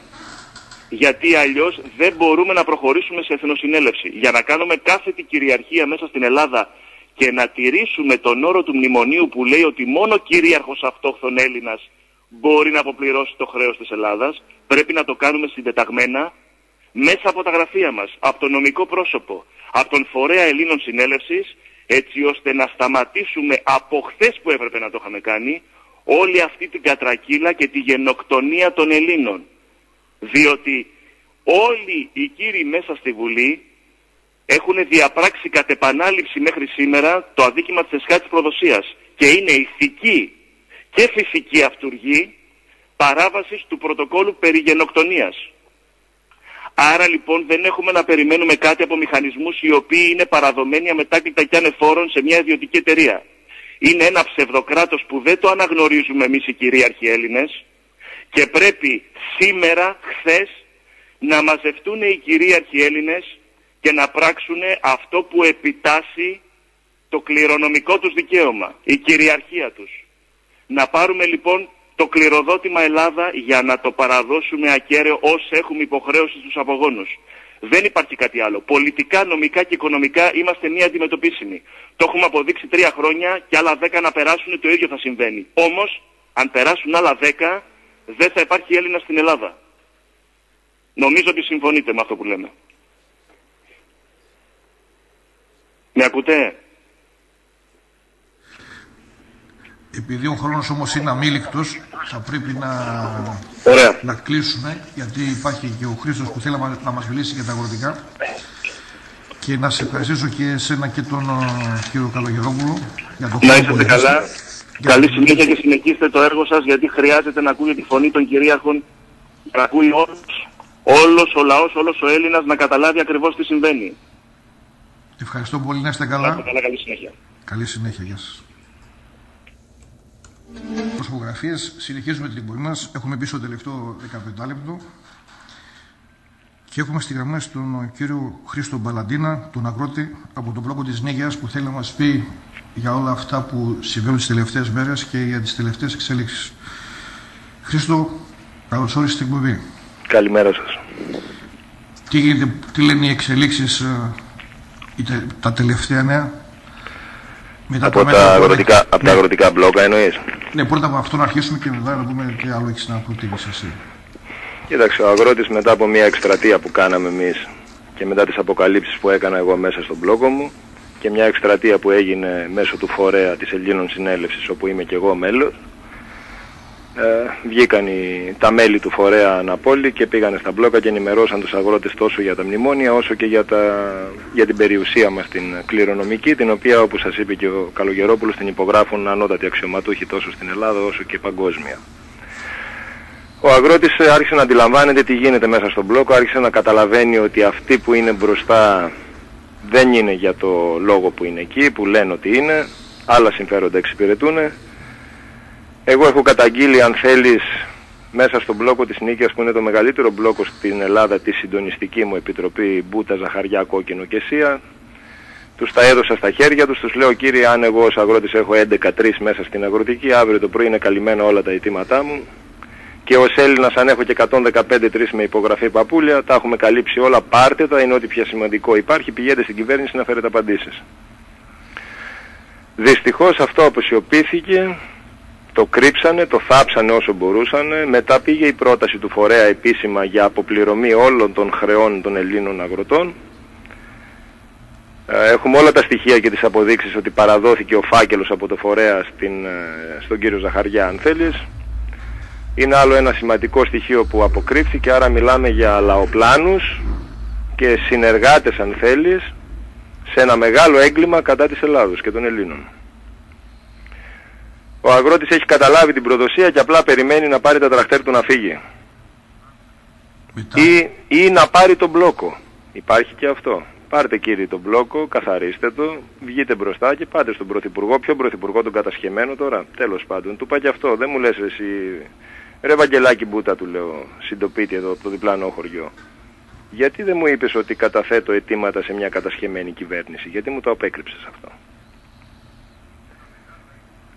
γιατί αλλιώς δεν μπορούμε να προχωρήσουμε σε εθνοσυνέλευση. Για να κάνουμε κάθετη κυριαρχία μέσα στην Ελλάδα και να τηρήσουμε τον όρο του μνημονίου που λέει ότι μόνο κυρίαρχος αυτόχθον Έλληνας μπορεί να αποπληρώσει το χρέος της Ελλάδας, πρέπει να το κάνουμε συντεταγμένα μέσα από τα γραφεία μας, από το νομικό πρόσωπο, από τον φορέα Ελλήνων συνέλευσης, έτσι ώστε να σταματήσουμε από χθες που έπρεπε να το είχαμε κάνει, όλη αυτή την κατρακύλα και τη γενοκτονία των Ελλήνων. Διότι όλοι οι κύριοι μέσα στη Βουλή έχουν διαπράξει κατ' επανάληψη μέχρι σήμερα το αδίκημα της εσχάτης προδοσίας και είναι ηθική και φυσική αυτουργή παράβασης του πρωτοκόλου περί γενοκτονίας. Άρα λοιπόν δεν έχουμε να περιμένουμε κάτι από μηχανισμούς οι οποίοι είναι παραδομένοι αμετάκλητα και ανεφόρων σε μια ιδιωτική εταιρεία. Είναι ένα ψευδοκράτος που δεν το αναγνωρίζουμε εμείς οι κυρίαρχοι Έλληνες και πρέπει σήμερα, χθες, να μαζευτούν οι κυρίαρχοι Έλληνες και να πράξουν αυτό που επιτάσσει το κληρονομικό τους δικαίωμα, η κυριαρχία τους. Να πάρουμε λοιπόν το κληροδότημα Ελλάδα για να το παραδώσουμε ακέραιο ως έχουμε υποχρέωση στους απογόνους. Δεν υπάρχει κάτι άλλο. Πολιτικά, νομικά και οικονομικά είμαστε μία αντιμετωπίσιμοι. Το έχουμε αποδείξει 3 χρόνια και άλλα 10 να περάσουν, το ίδιο θα συμβαίνει. Όμως, αν περάσουν άλλα 10, δεν θα υπάρχει Έλληνα στην Ελλάδα. Νομίζω ότι συμφωνείτε με αυτό που λέμε. Με ακούτε?
Επειδή ο χρόνος όμως είναι αμήλικτος, θα πρέπει να κλείσουμε, γιατί υπάρχει και ο Χρήστος που θέλει να μας μιλήσει για τα αγροτικά. Και να σε ευχαριστήσω και εσένα και τον κύριο Καλογερόπουλο για το χρόνο που
είστε καλά. Καλή συνέχεια και συνεχίστε το έργο σας, γιατί χρειάζεται να ακούει τη φωνή των κυρίαρχων, να ακούει όλος ο λαός, όλος ο Έλληνας να καταλάβει ακριβώς τι συμβαίνει.
Ευχαριστώ πολύ, να είστε καλά.
Καλή συνέχεια.
Καλή συνέχεια, γεια σας. Προσφωτογραφίες, συνεχίζουμε την εκπομπή μας. Έχουμε πει στο τελευταίο 15 λεπτό και έχουμε στη γραμμή τον κύριο Χρήστο Μπαλαντίνα, τον αγρότη από τον μπλόκο της Νίγιας, που θέλει να μας πει για όλα αυτά που συμβαίνουν τις τελευταίες μέρες και για τις τελευταίες εξέλιξεις. Χρήστο, καλώς όρισες στην εκπομπή.
Καλημέρα σας.
Τι γίνεται, τι λένε οι εξελίξεις, τα τελευταία νέα? Μετά
από τα αγροτικά μπλόκα εννοείς?
Ναι, πρώτα από αυτό να αρχίσουμε και μετά να δούμε τι άλλο έχεις να προτείνεις εσύ.
Κοίταξε, ο αγρότης μετά από μια εκστρατεία που κάναμε εμείς και μετά τις αποκαλύψεις που έκανα εγώ μέσα στον μπλόκο μου και μια εκστρατεία που έγινε μέσω του φορέα της Ελλήνων Συνέλευσης, όπου είμαι και εγώ μέλος, βγήκαν τα μέλη του φορέα αναπόλη και πήγανε στα μπλόκα και ενημερώσαν τους αγρότες τόσο για τα μνημόνια όσο και για την περιουσία μας την κληρονομική, την οποία, όπως σας είπε και ο Καλογερόπουλος, την υπογράφουν ανώτατοι αξιωματούχοι τόσο στην Ελλάδα όσο και παγκόσμια. Ο αγρότης άρχισε να αντιλαμβάνεται τι γίνεται μέσα στον μπλόκο, άρχισε να καταλαβαίνει ότι αυτοί που είναι μπροστά δεν είναι για το λόγο που είναι εκεί, που λένε ότι είναι, άλλα συμφέροντα εξυπηρετούν. Εγώ έχω καταγγείλει, αν θέλεις, μέσα στον μπλόκο της Νίκαιας, που είναι το μεγαλύτερο μπλόκο στην Ελλάδα, τη συντονιστική μου επιτροπή Μπούτα, Ζαχαριά, Κόκκινο και Σία. Τους τα έδωσα στα χέρια τους, τους λέω: κύριε, αν εγώ ως αγρότης έχω 11-3 μέσα στην αγροτική, αύριο το πρωί είναι καλυμμένα όλα τα αιτήματά μου. Και ως Έλληνας, αν έχω και 115-3 με υπογραφή παπούλια, τα έχουμε καλύψει όλα, πάρτε τα, είναι ό,τι πια σημαντικό υπάρχει, πηγαίνετε στην κυβέρνηση να φέρετε απαντήσεις. Δυστυχώς αυτό αποσιωπήθηκε, το κρύψανε, το θάψανε όσο μπορούσαν. Μετά πήγε η πρόταση του φορέα επίσημα για αποπληρωμή όλων των χρεών των Ελλήνων αγροτών. Έχουμε όλα τα στοιχεία και τις αποδείξεις ότι παραδόθηκε ο φάκελος από το φορέα στον κύριο Ζαχαριά, αν θέλεις. Είναι άλλο ένα σημαντικό στοιχείο που αποκρύφθηκε, άρα μιλάμε για λαοπλάνους και συνεργάτες, αν θέλεις, σε ένα μεγάλο έγκλημα κατά της Ελλάδος και των Ελλήνων. Ο αγρότης έχει καταλάβει την προδοσία και απλά περιμένει να πάρει τα τρακτέρ του να φύγει. Ή να πάρει τον μπλόκο. Υπάρχει και αυτό. Πάρτε, κύριε, τον μπλόκο, καθαρίστε το, βγείτε μπροστά και πάτε στον πρωθυπουργό. Ποιο πρωθυπουργό, τον κατασχεμένο τώρα? Τέλος πάντων, του πάει και αυτό. Δεν μου λες εσύ, ρε Βαγγελάκη Μπούτα, του λέω, συντοπίτη εδώ από το διπλανό χωριό, γιατί δεν μου είπες ότι καταθέτω αιτήματα σε μια κατασχεμένη κυβέρνηση? Γιατί μου το απέκρυψες αυτό?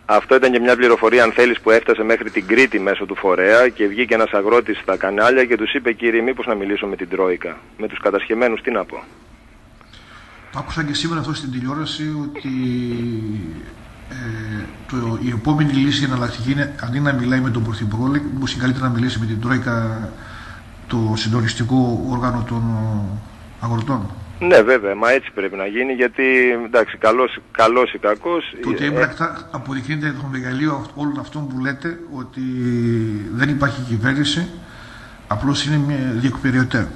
Αυτό ήταν και μια πληροφορία, αν θέλεις, που έφτασε μέχρι την Κρήτη μέσω του φορέα και βγήκε ένας αγρότης στα κανάλια και τους είπε: κύριε, μήπως να μιλήσω με την Τρόικα, με τους κατασχεμένους, τι να πω?
Το άκουσα και σήμερα αυτό στην τηλεόραση, ότι η επόμενη λύση εναλλακτική είναι, αντί να μιλάει με τον Πρωθυπουργό, μήπως είναι καλύτερα να μιλήσει με την Τρόικα, το συντονιστικό όργανο των αγροτών.
Ναι, βέβαια, μα έτσι πρέπει να γίνει, γιατί εντάξει, καλός ή κακός.
Το ότι έμπρακτα αποδεικνύεται το μεγαλείο όλων αυτών που λέτε, ότι δεν υπάρχει κυβέρνηση, απλώς είναι μια διεκπεριωτέ.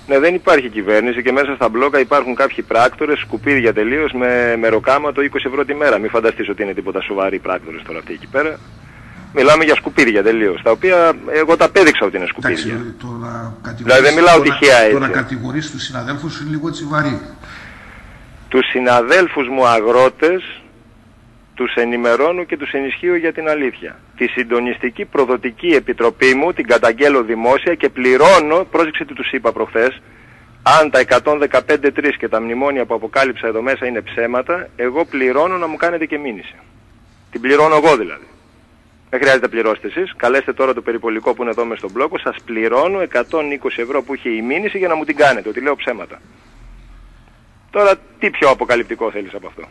Ναι, δεν υπάρχει κυβέρνηση και μέσα στα μπλόκα υπάρχουν κάποιοι πράκτορες, σκουπίδια τελείως, με μεροκάματο 20 ευρώ τη μέρα. Μην φανταστείς ότι είναι τίποτα σοβαροί πράκτορες τώρα αυτοί εκεί πέρα. Μιλάμε για σκουπίδια τελείως, τα οποία εγώ τα απέδειξα ότι είναι σκουπίδια.
Εντάξει,
δηλαδή δεν μιλάω τυχαία έτσι.
Το να κατηγορείς τους συναδέλφους είναι λίγο έτσι βαρύ.
Τους συναδέλφους μου αγρότες τους ενημερώνω και τους ενισχύω για την αλήθεια. Τη συντονιστική προδοτική επιτροπή μου την καταγγέλλω δημόσια και πληρώνω, πρόσεξε τι τους είπα προχθές, αν τα 115-3 και τα μνημόνια που αποκάλυψα εδώ μέσα είναι ψέματα, εγώ πληρώνω να μου κάνετε και μήνυση. Την πληρώνω εγώ δηλαδή. Δεν χρειάζεται να πληρώσετε εσείς. Καλέστε τώρα το περιπολικό που είναι εδώ μες στον μπλόκο. Σας πληρώνω 120 ευρώ που είχε η μήνυση για να μου την κάνετε, ότι λέω ψέματα. Τώρα τι πιο αποκαλυπτικό θέλεις από αυτό?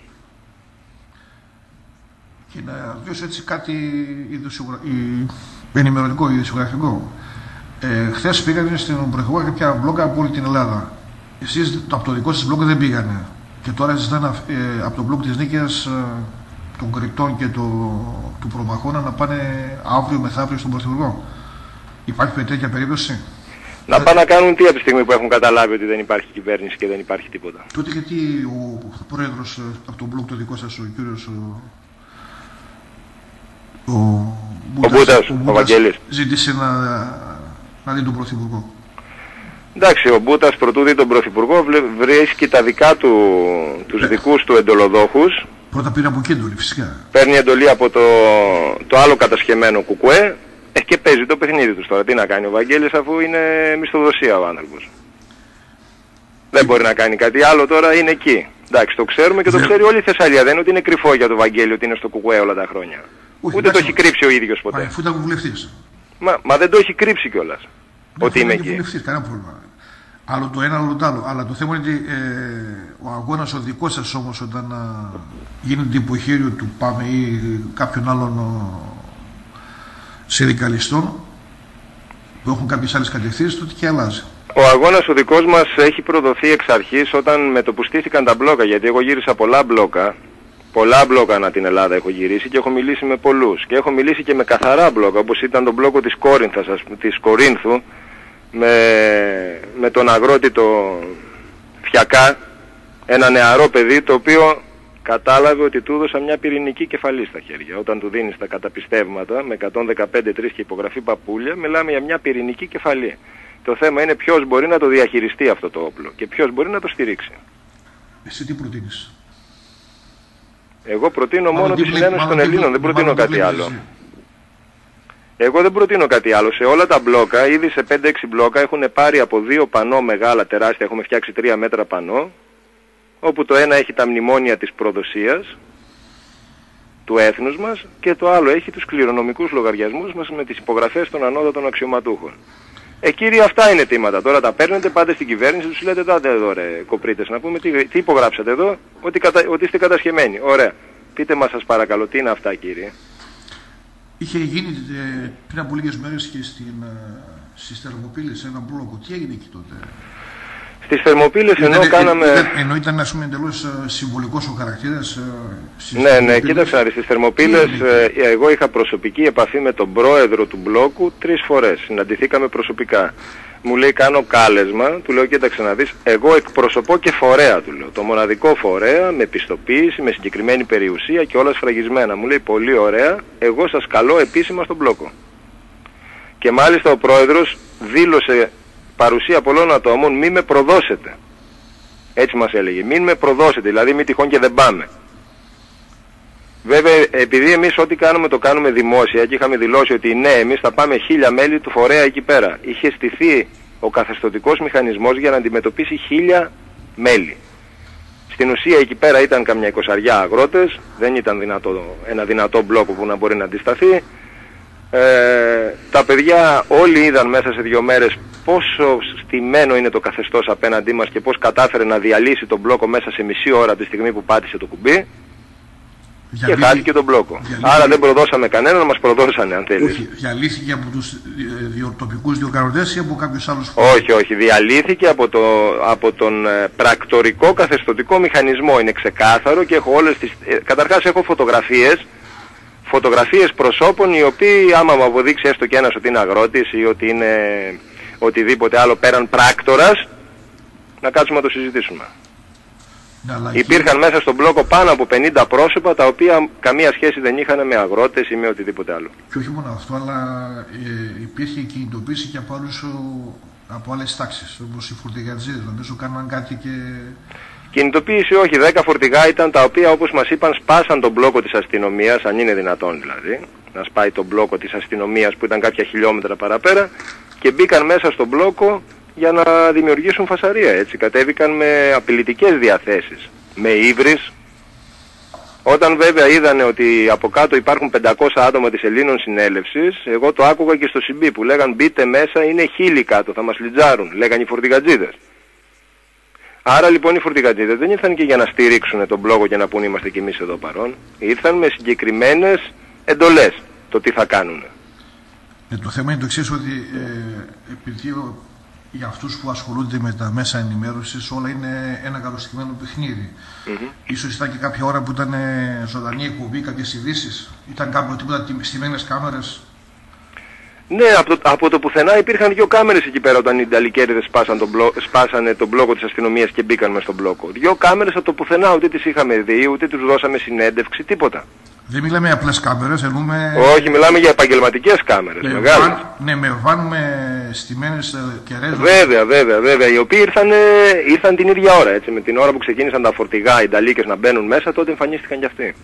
Και να δώσω έτσι κάτι ενημερωτικό, ειδησιογραφικό. Χθες πήγανε στην Πρωθυπουργό κάποια μπλόκα από όλη την Ελλάδα. Εσείς από το δικό σας μπλόκο δεν πήγανε. Και τώρα ζητάνε από το μπλόκο της Νίκαιας, των Κρητών και του Προμαχώνα, να πάνε αύριο μεθαύριο στον Πρωθυπουργό. Υπάρχει τέτοια περίπτωση?
Να πάνε να κάνουν τι από τη στιγμή που έχουν καταλάβει ότι δεν υπάρχει κυβέρνηση και δεν υπάρχει τίποτα?
Τότε γιατί ο πρόεδρος από τον μπλόκο το δικό σας, ο κύριος
Ο Μπούτας, ο Βαγγέλης.
Ζήτησε να δει τον Πρωθυπουργό.
Εντάξει, ο Μπούτας πρωτού δει τον Πρωθυπουργό βρίσκει τα δικά του, τους δικούς του εντολοδόχους.
Πρώτα πήρε από εκεί εντολή, φυσικά.
Παίρνει εντολή από το άλλο κατασχεμένο Κουκουέ και παίζει το παιχνίδι τους τώρα. Τι να κάνει ο Βαγγέλης αφού είναι μισθοδοσία ο άνθρωπος. Δεν μπορεί να κάνει κάτι άλλο τώρα, είναι εκεί. Εντάξει, το ξέρουμε και το ξέρει όλη η Θεσσαλία. Δεν είναι ότι είναι κρυφό για τον Βαγγέλη ότι είναι στο Κουκουέ όλα τα χρόνια.
Όχι,
ούτε το έχει κρύψει ο ίδιος ποτέ.
Αφού ήταν βουλευτής.
Μα δεν το έχει κρύψει κιόλας. Ότι είμαι εκεί.
Βουλευτής, κανένα πρόβλημα. Άλλο το ένα, άλλο το άλλο. Αλλά το θέμα είναι ότι ο αγώνας ο δικός σας όμως όταν γίνεται υποχείριο του ΠΑΜΕ ή κάποιων άλλων συνδικαλιστών που έχουν κάποιες άλλες κατευθύνσεις, τότε και αλλάζει.
Ο αγώνας ο δικός μας έχει προδοθεί εξ αρχής όταν με το που στήθηκαν τα μπλόκα, γιατί εγώ γύρισα πολλά μπλόκα ανά την Ελλάδα έχω γυρίσει και έχω μιλήσει με πολλούς. Και έχω μιλήσει και με καθαρά μπλόκα, όπως ήταν το μπλόκο της Κορίνθου, με τον αγρότη το Φιακά, ένα νεαρό παιδί το οποίο κατάλαβε ότι του έδωσα μια πυρηνική κεφαλή στα χέρια. Όταν του δίνεις τα καταπιστεύματα με 115-3 και υπογραφή παπούλια, μιλάμε για μια πυρηνική κεφαλή. Το θέμα είναι ποιος μπορεί να το διαχειριστεί αυτό το όπλο και ποιος μπορεί να το στηρίξει.
Εσύ τι προτείνεις?
Εγώ προτείνω μόνο τη συνένωση των Ελλήνων, δεν προτείνω κάτι άλλο. Εγώ δεν προτείνω κάτι άλλο. Σε όλα τα μπλόκα, ήδη σε 5-6 μπλόκα έχουν πάρει από 2 πανό μεγάλα, τεράστια, έχουμε φτιάξει 3 μέτρα πανό, όπου το ένα έχει τα μνημόνια της προδοσίας, του έθνους μας, και το άλλο έχει τους κληρονομικούς λογαριασμούς μας με τις υπογραφές των ανώτατων αξιωματούχων. Κύριε, αυτά είναι αιτήματα. Τώρα τα παίρνετε, πάτε στην κυβέρνηση, τους λέτε δάτε εδώ ρε κοπρίτες, να πούμε τι υπογράψατε εδώ, ότι είστε κατασχεμένοι. Ωραία. Πείτε μας σας παρακαλώ, τι είναι αυτά κύριε?
Είχε γίνει πριν από λίγες μέρες και στις Θερμοπύλες ένα μπλόκο. Τι έγινε εκεί τότε?
Στις Θερμοπύλες
ενώ ήταν ας πούμε εντελώς συμβολικός ο χαρακτήρας.
Ναι, κοίταξα, στις Θερμοπύλες εγώ είχα προσωπική επαφή με τον πρόεδρο του μπλόκου 3 φορές. Συναντηθήκαμε προσωπικά. Μου λέει κάνω κάλεσμα, του λέω κοίταξε να δεις, εγώ εκπροσωπώ και φορέα, του λέω. Το μοναδικό φορέα με πιστοποίηση, με συγκεκριμένη περιουσία και όλα σφραγισμένα. Μου λέει πολύ ωραία, εγώ σας καλώ επίσημα στον μπλόκο. Και μάλιστα ο πρόεδρος δήλωσε παρουσία πολλών ατόμων, μη με προδώσετε. Έτσι μας έλεγε, μην με προδώσετε, δηλαδή μη τυχόν και δεν πάμε. Βέβαια, επειδή εμείς ό,τι κάνουμε το κάνουμε δημόσια και είχαμε δηλώσει ότι ναι, εμείς θα πάμε 1000 μέλη του φορέα εκεί πέρα. Είχε στηθεί ο καθεστωτικός μηχανισμός για να αντιμετωπίσει 1000 μέλη. Στην ουσία εκεί πέρα ήταν καμιά 20 αγρότες, δεν ήταν ένα δυνατό μπλόκο που να μπορεί να αντισταθεί. Τα παιδιά όλοι είδαν μέσα σε 2 μέρες πόσο στημένο είναι το καθεστώς απέναντί μας και πώς κατάφερε να διαλύσει τον μπλόκο μέσα σε μισή ώρα από τη στιγμή που πάτησε το κουμπί. Και χάθηκε τον μπλόκο. Άρα δεν προδώσαμε κανέναν, μας προδώσανε αν θέλεις.
Όχι, διαλύθηκε από τους τοπικούς διοργανωτές ή από κάποιους άλλους?
Όχι, διαλύθηκε από τον πρακτορικό καθεστωτικό μηχανισμό. Είναι ξεκάθαρο και έχω όλες τις... Καταρχάς έχω φωτογραφίες προσώπων οι οποίοι άμα μου αποδείξει έστω και ένας ότι είναι αγρότης ή ότι είναι οτιδήποτε άλλο πέραν πράκτορας, να κάτσουμε να το συζητήσουμε. Υπήρχαν μέσα στον μπλόκο πάνω από 50 πρόσωπα τα οποία καμία σχέση δεν είχαν με αγρότες ή με οτιδήποτε άλλο.
Και όχι μόνο αυτό, αλλά υπήρχε κινητοποίηση και από άλλες τάξεις, όπως οι φορτηγατζίδες, νομίζω κάναν κάτι και...
Κινητοποίηση όχι, 10 φορτηγά ήταν τα οποία όπως μας είπαν σπάσαν τον μπλόκο της αστυνομίας, αν είναι δυνατόν δηλαδή, να σπάει τον μπλόκο της αστυνομίας που ήταν κάποια χιλιόμετρα παραπέρα και μπήκαν μέσα στον μπλόκο για να δημιουργήσουν φασαρία, έτσι. Κατέβηκαν με απειλητικές διαθέσεις, με ύβρις. Όταν βέβαια είδανε ότι από κάτω υπάρχουν 500 άτομα της Ελλήνων Συνέλευσης, εγώ το άκουγα και στο ΣΥΜΠΗ που λέγαν μπείτε μέσα, είναι 1000 κάτω, θα μας λιτζάρουν, λέγαν οι φορτηγατζίδες. Άρα λοιπόν οι φορτηγατζίδες δεν ήρθαν και για να στηρίξουν τον μπλόκο και να πούν είμαστε κι εμείς εδώ παρόν, ήρθαν με συγκεκριμένες εντολές το τι θα κάνουν.
Το θέμα είναι το εξής, ότι επειδή για αυτούς που ασχολούνται με τα μέσα ενημέρωσης όλα είναι ένα καλωστημένο παιχνίδι. Ίσως ήταν και κάποια ώρα που ήταν ζωντανή εκπομπή, κάποιες ειδήσεις, ήταν κάπου τίποτα στημένες κάμερες?
Ναι, από το πουθενά υπήρχαν 2 κάμερες εκεί πέρα όταν οι Ιταλικέριδες σπάσανε τον μπλόκο της αστυνομίας και μπήκαν μες στον μπλόκο. 2 κάμερες από το πουθενά, ούτε τις είχαμε δει, ούτε τους δώσαμε συνέντευξη, τίποτα.
Δεν μιλάμε για απλές κάμερες, εννοούμε...
Όχι, μιλάμε για επαγγελματικές κάμερες, μεγάλες.
Ναι, με βάνουμε στημένες κεραίες.
Βέβαια, οι οποίοι ήρθαν την ίδια ώρα, έτσι, με την ώρα που ξεκίνησαν τα φορτηγά, οι Ιταλίκες να μπαίνουν μέσα, τότε εμφανίστηκαν κι αυτοί.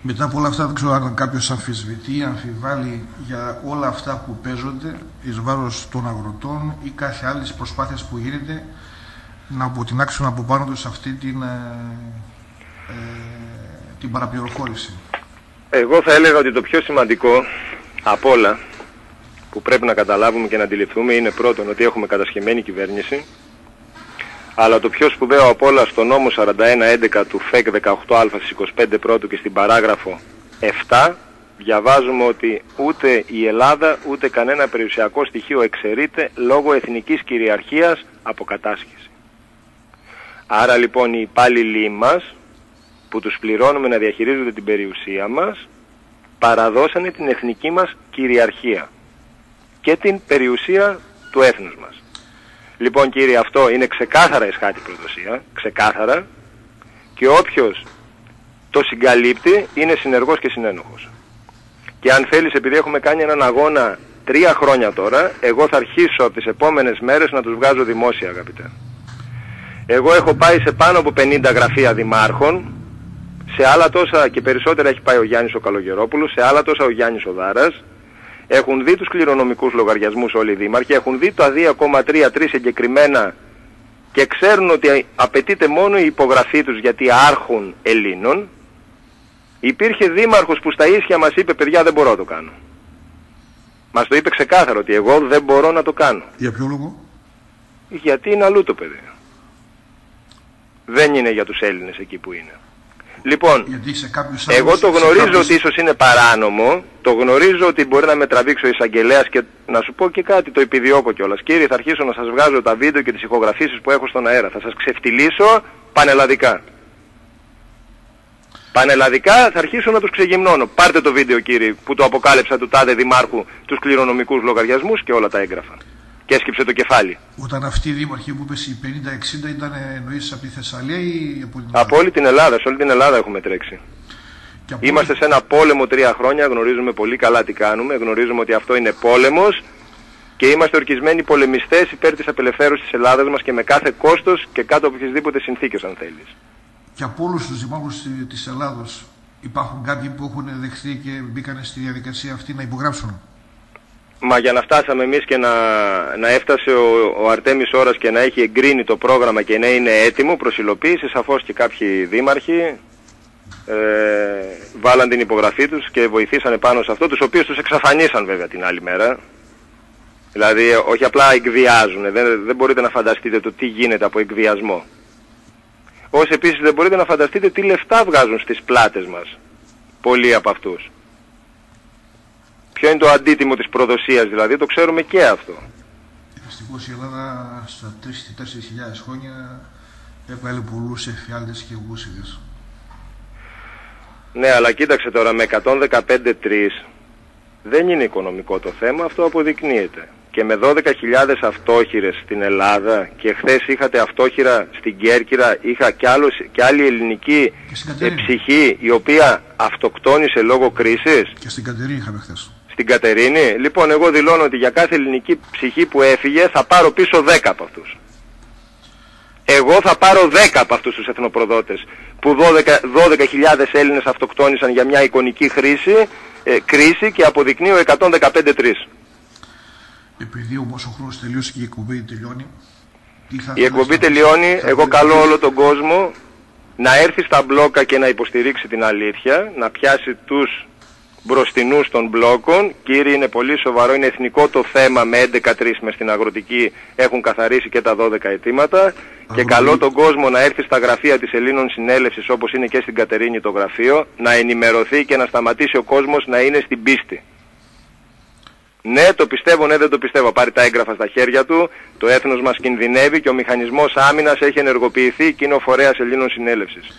Μετά από όλα αυτά δεν ξέρω αν κάποιος αμφισβητεί, αμφιβάλλει για όλα αυτά που παίζονται εις βάρος των αγροτών ή κάθε άλλης προσπάθειας που γίνεται να αποτινάξουν από πάνω τους αυτή την παραπληροφόρηση. Εγώ θα έλεγα ότι το πιο σημαντικό απ' όλα που πρέπει να καταλάβουμε και να αντιληφθούμε είναι πρώτον ότι έχουμε κατασχεμένη κυβέρνηση, αλλά το πιο σπουδαίο απ' όλα στο νόμο 4111 του ΦΕΚ 18α στις 25 πρώτου και στην παράγραφο 7 διαβάζουμε ότι ούτε η Ελλάδα ούτε κανένα περιουσιακό στοιχείο εξαιρείται λόγω εθνικής κυριαρχίας από κατάσχεση. Άρα λοιπόν οι υπάλληλοι μας που τους πληρώνουμε να διαχειρίζονται την περιουσία μας παραδώσανε την εθνική μας κυριαρχία και την περιουσία του έθνους μας. Λοιπόν κύριε, αυτό είναι ξεκάθαρα εσχάτη προδοσία, ξεκάθαρα, και όποιος το συγκαλύπτει είναι συνεργός και συνένοχος. Και αν θέλεις, επειδή έχουμε κάνει έναν αγώνα 3 χρόνια τώρα, εγώ θα αρχίσω από τις επόμενες μέρες να τους βγάζω δημόσια, αγαπητέ. Εγώ έχω πάει σε πάνω από 50 γραφεία δημάρχων, σε άλλα τόσα και περισσότερα έχει πάει ο Γιάννης ο Καλογερόπουλος, σε άλλα τόσα ο Γιάννης ο Δάρας. Έχουν δει τους κληρονομικούς λογαριασμούς όλοι οι δήμαρχοι, έχουν δει τα 2,3 εγκεκριμένα και ξέρουν ότι απαιτείται μόνο η υπογραφή τους γιατί άρχουν Ελλήνων. Υπήρχε δήμαρχος που στα ίσια μας είπε, παιδιά, δεν μπορώ να το κάνω. Μας το είπε ξεκάθαρο ότι εγώ δεν μπορώ να το κάνω. Για ποιο λόγο?
Γιατί είναι αλλού το παιδί. Δεν είναι για τους Έλληνες εκεί που είναι. Λοιπόν, εγώ το γνωρίζω ότι ίσως είναι παράνομο, το γνωρίζω ότι μπορεί να με τραβήξει ο εισαγγελέας και να σου πω και κάτι, το επιδιώκω κιόλας. Κύριε, θα αρχίσω να σας βγάζω τα βίντεο και τις ηχογραφήσεις που έχω στον αέρα. Θα σας ξεφτυλίσω πανελλαδικά. Πανελλαδικά θα αρχίσω να τους ξεγυμνώνω. Πάρτε το βίντεο κύριε που το αποκάλυψα του τάδε δημάρχου τους κληρονομικούς λογαριασμούς και όλα τα έγγραφα. Και έσκυψε το κεφάλι.
Όταν αυτοί οι δήμαρχοι που είπες οι 50-60 ήταν εννοείς από τη Θεσσαλία ή από την Ελλάδα?
Από όλη την Ελλάδα, σε όλη την Ελλάδα έχουμε τρέξει. Είμαστε σε ένα πόλεμο 3 χρόνια, γνωρίζουμε πολύ καλά τι κάνουμε, γνωρίζουμε ότι αυτό είναι πόλεμος και είμαστε ορκισμένοι πολεμιστές υπέρ της απελευθέρωσης της Ελλάδας μας και με κάθε κόστος και κάτω από οποιασδήποτε συνθήκες αν θέλεις.
Και από όλους τους δημάρχους της Ελλάδος υπάρχουν κάποιοι που έχουν δεχθεί και μπήκαν στη διαδικασία αυτή να υπογράψουν?
Μα για να φτάσαμε εμείς και να έφτασε ο Αρτέμις Ώρας και να έχει εγκρίνει το πρόγραμμα και να είναι έτοιμο προς υλοποίηση, σαφώς και κάποιοι δήμαρχοι βάλαν την υπογραφή τους και βοηθήσανε πάνω σε αυτό, τους οποίους τους εξαφανίσαν βέβαια την άλλη μέρα. Δηλαδή όχι απλά εκβιάζουν, δεν μπορείτε να φανταστείτε το τι γίνεται από εκβιασμό. Ως επίσης δεν μπορείτε να φανταστείτε τι λεφτά βγάζουν στις πλάτες μας πολλοί από αυτούς. Ποιο είναι το αντίτιμο της προδοσίας δηλαδή, το ξέρουμε και αυτό.
Δυστυχώς η Ελλάδα στα 3-4 χιλιάδες χρόνια έβγαλε πολλούς εφιάλτες και γούσιδες.
Ναι, αλλά κοίταξε τώρα, με 115-3 δεν είναι οικονομικό το θέμα, αυτό αποδεικνύεται. Και με 12.000 αυτόχειρες στην Ελλάδα και χθες είχατε αυτόχειρα στην Κέρκυρα, είχα και άλλη ελληνική ψυχή η οποία αυτοκτόνησε λόγω κρίσης.
Και στην Κατερίνη είχαμε χθες.
Στην Κατερίνη. Λοιπόν, εγώ δηλώνω ότι για κάθε ελληνική ψυχή που έφυγε θα πάρω πίσω 10 από αυτούς. Εγώ θα πάρω 10 από αυτούς τους εθνοπροδότες που 12.000 Έλληνες αυτοκτόνησαν για μια εικονική κρίση και αποδεικνύει ο 115-3.
Επειδή όμως ο χρόνος τελείωσε και η εκπομπή τελειώνει.
Η εκπομπή τελειώνει, εγώ καλώ όλο τον κόσμο να έρθει στα μπλόκα και να υποστηρίξει την αλήθεια, να πιάσει τους μπροστινούς των μπλόκων. Κύριε, είναι πολύ σοβαρό, είναι εθνικό το θέμα, με 11-3 μες στην αγροτική έχουν καθαρίσει και τα 12 αιτήματα. Και καλώ τον κόσμο να έρθει στα γραφεία της Ελλήνων Συνέλευσης, όπως είναι και στην Κατερίνη το γραφείο, να ενημερωθεί και να σταματήσει ο κόσμος να είναι στην πίστη. Ναι, το πιστεύω, ναι, δεν το πιστεύω. Πάρει τα έγγραφα στα χέρια του, το έθνος μας κινδυνεύει και ο μηχανισμός άμυνας έχει ενεργοποιηθεί και είναι ο φορέας Ελλήνων Συνέλευσης.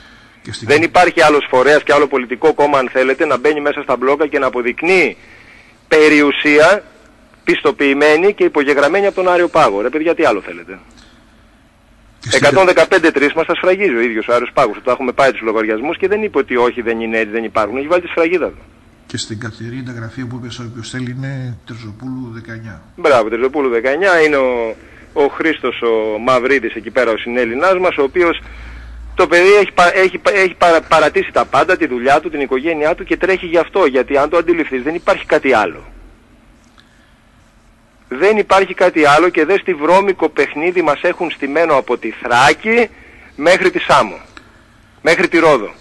Δεν υπάρχει άλλος φορέας και άλλο πολιτικό κόμμα, αν θέλετε, να μπαίνει μέσα στα μπλόκα και να αποδεικνύει περιουσία πιστοποιημένοι και υπογεγραμμένοι από τον Άριο Πάγο. Ρε παιδιά, τι άλλο θέλετε. 115-3 μας τα σφραγίζει ο ίδιος ο Άριος Πάγος. Το έχουμε πάει τους λογαριασμούς και δεν είπε ότι όχι, δεν είναι έτσι, δεν υπάρχουν. Έχει βάλει τη σφραγίδα του.
Και στην καθαρή γραφεία που είπες, όποιος θέλει, είναι Τερζοπούλου 19.
Μπράβο, Τερζοπούλου 19 είναι ο Χρήστος ο Μαυρίδης εκεί πέρα, ο συνέλληνάς μας, ο οποίος το παιδί έχει παρατήσει τα πάντα, τη δουλειά του, την οικογένειά του και τρέχει γι' αυτό. Γιατί αν το αντιληφθείς δεν υπάρχει κάτι άλλο. Δεν υπάρχει κάτι άλλο και δες τι βρώμικο παιχνίδι μας έχουν στημένο από τη Θράκη μέχρι τη Σάμο, μέχρι τη Ρόδο.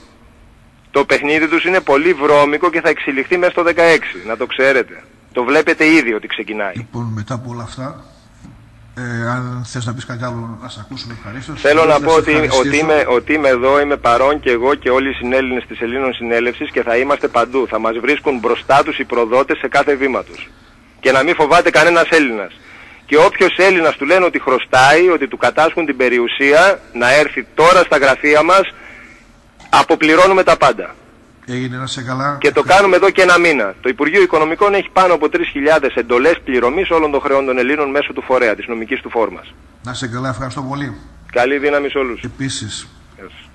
Το παιχνίδι τους είναι πολύ βρώμικο και θα εξελιχθεί μέσα στο 16, να το ξέρετε. Το βλέπετε ήδη ότι ξεκινάει.
Λοιπόν, μετά από όλα αυτά, αν θες να πεις κάτι άλλο, να σε ακούσουμε ευχαρίστως.
Θέλω να πω ότι είμαι εδώ, είμαι παρόν και εγώ και όλοι οι συνέλληνες της Ελλήνων Συνέλευσης και θα είμαστε παντού. Θα μας βρίσκουν μπροστά τους οι προδότες σε κάθε βήμα τους. Και να μην φοβάται κανένας Έλληνας. Και όποιος Έλληνας του λένε ότι χρωστάει, ότι του κατάσχουν την περιουσία, να έρθει τώρα στα γραφεία μας, αποπληρώνουμε τα πάντα.
Έγινε, να σε καλά.
Και το κάνουμε εδώ και ένα μήνα. Το Υπουργείο Οικονομικών έχει πάνω από 3.000 εντολές πληρωμής όλων των χρεών των Ελλήνων μέσω του φορέα, της νομικής του φόρμας.
Να σε καλά, ευχαριστώ πολύ.
Καλή δύναμη σε όλους.
Επίσης.
Yes.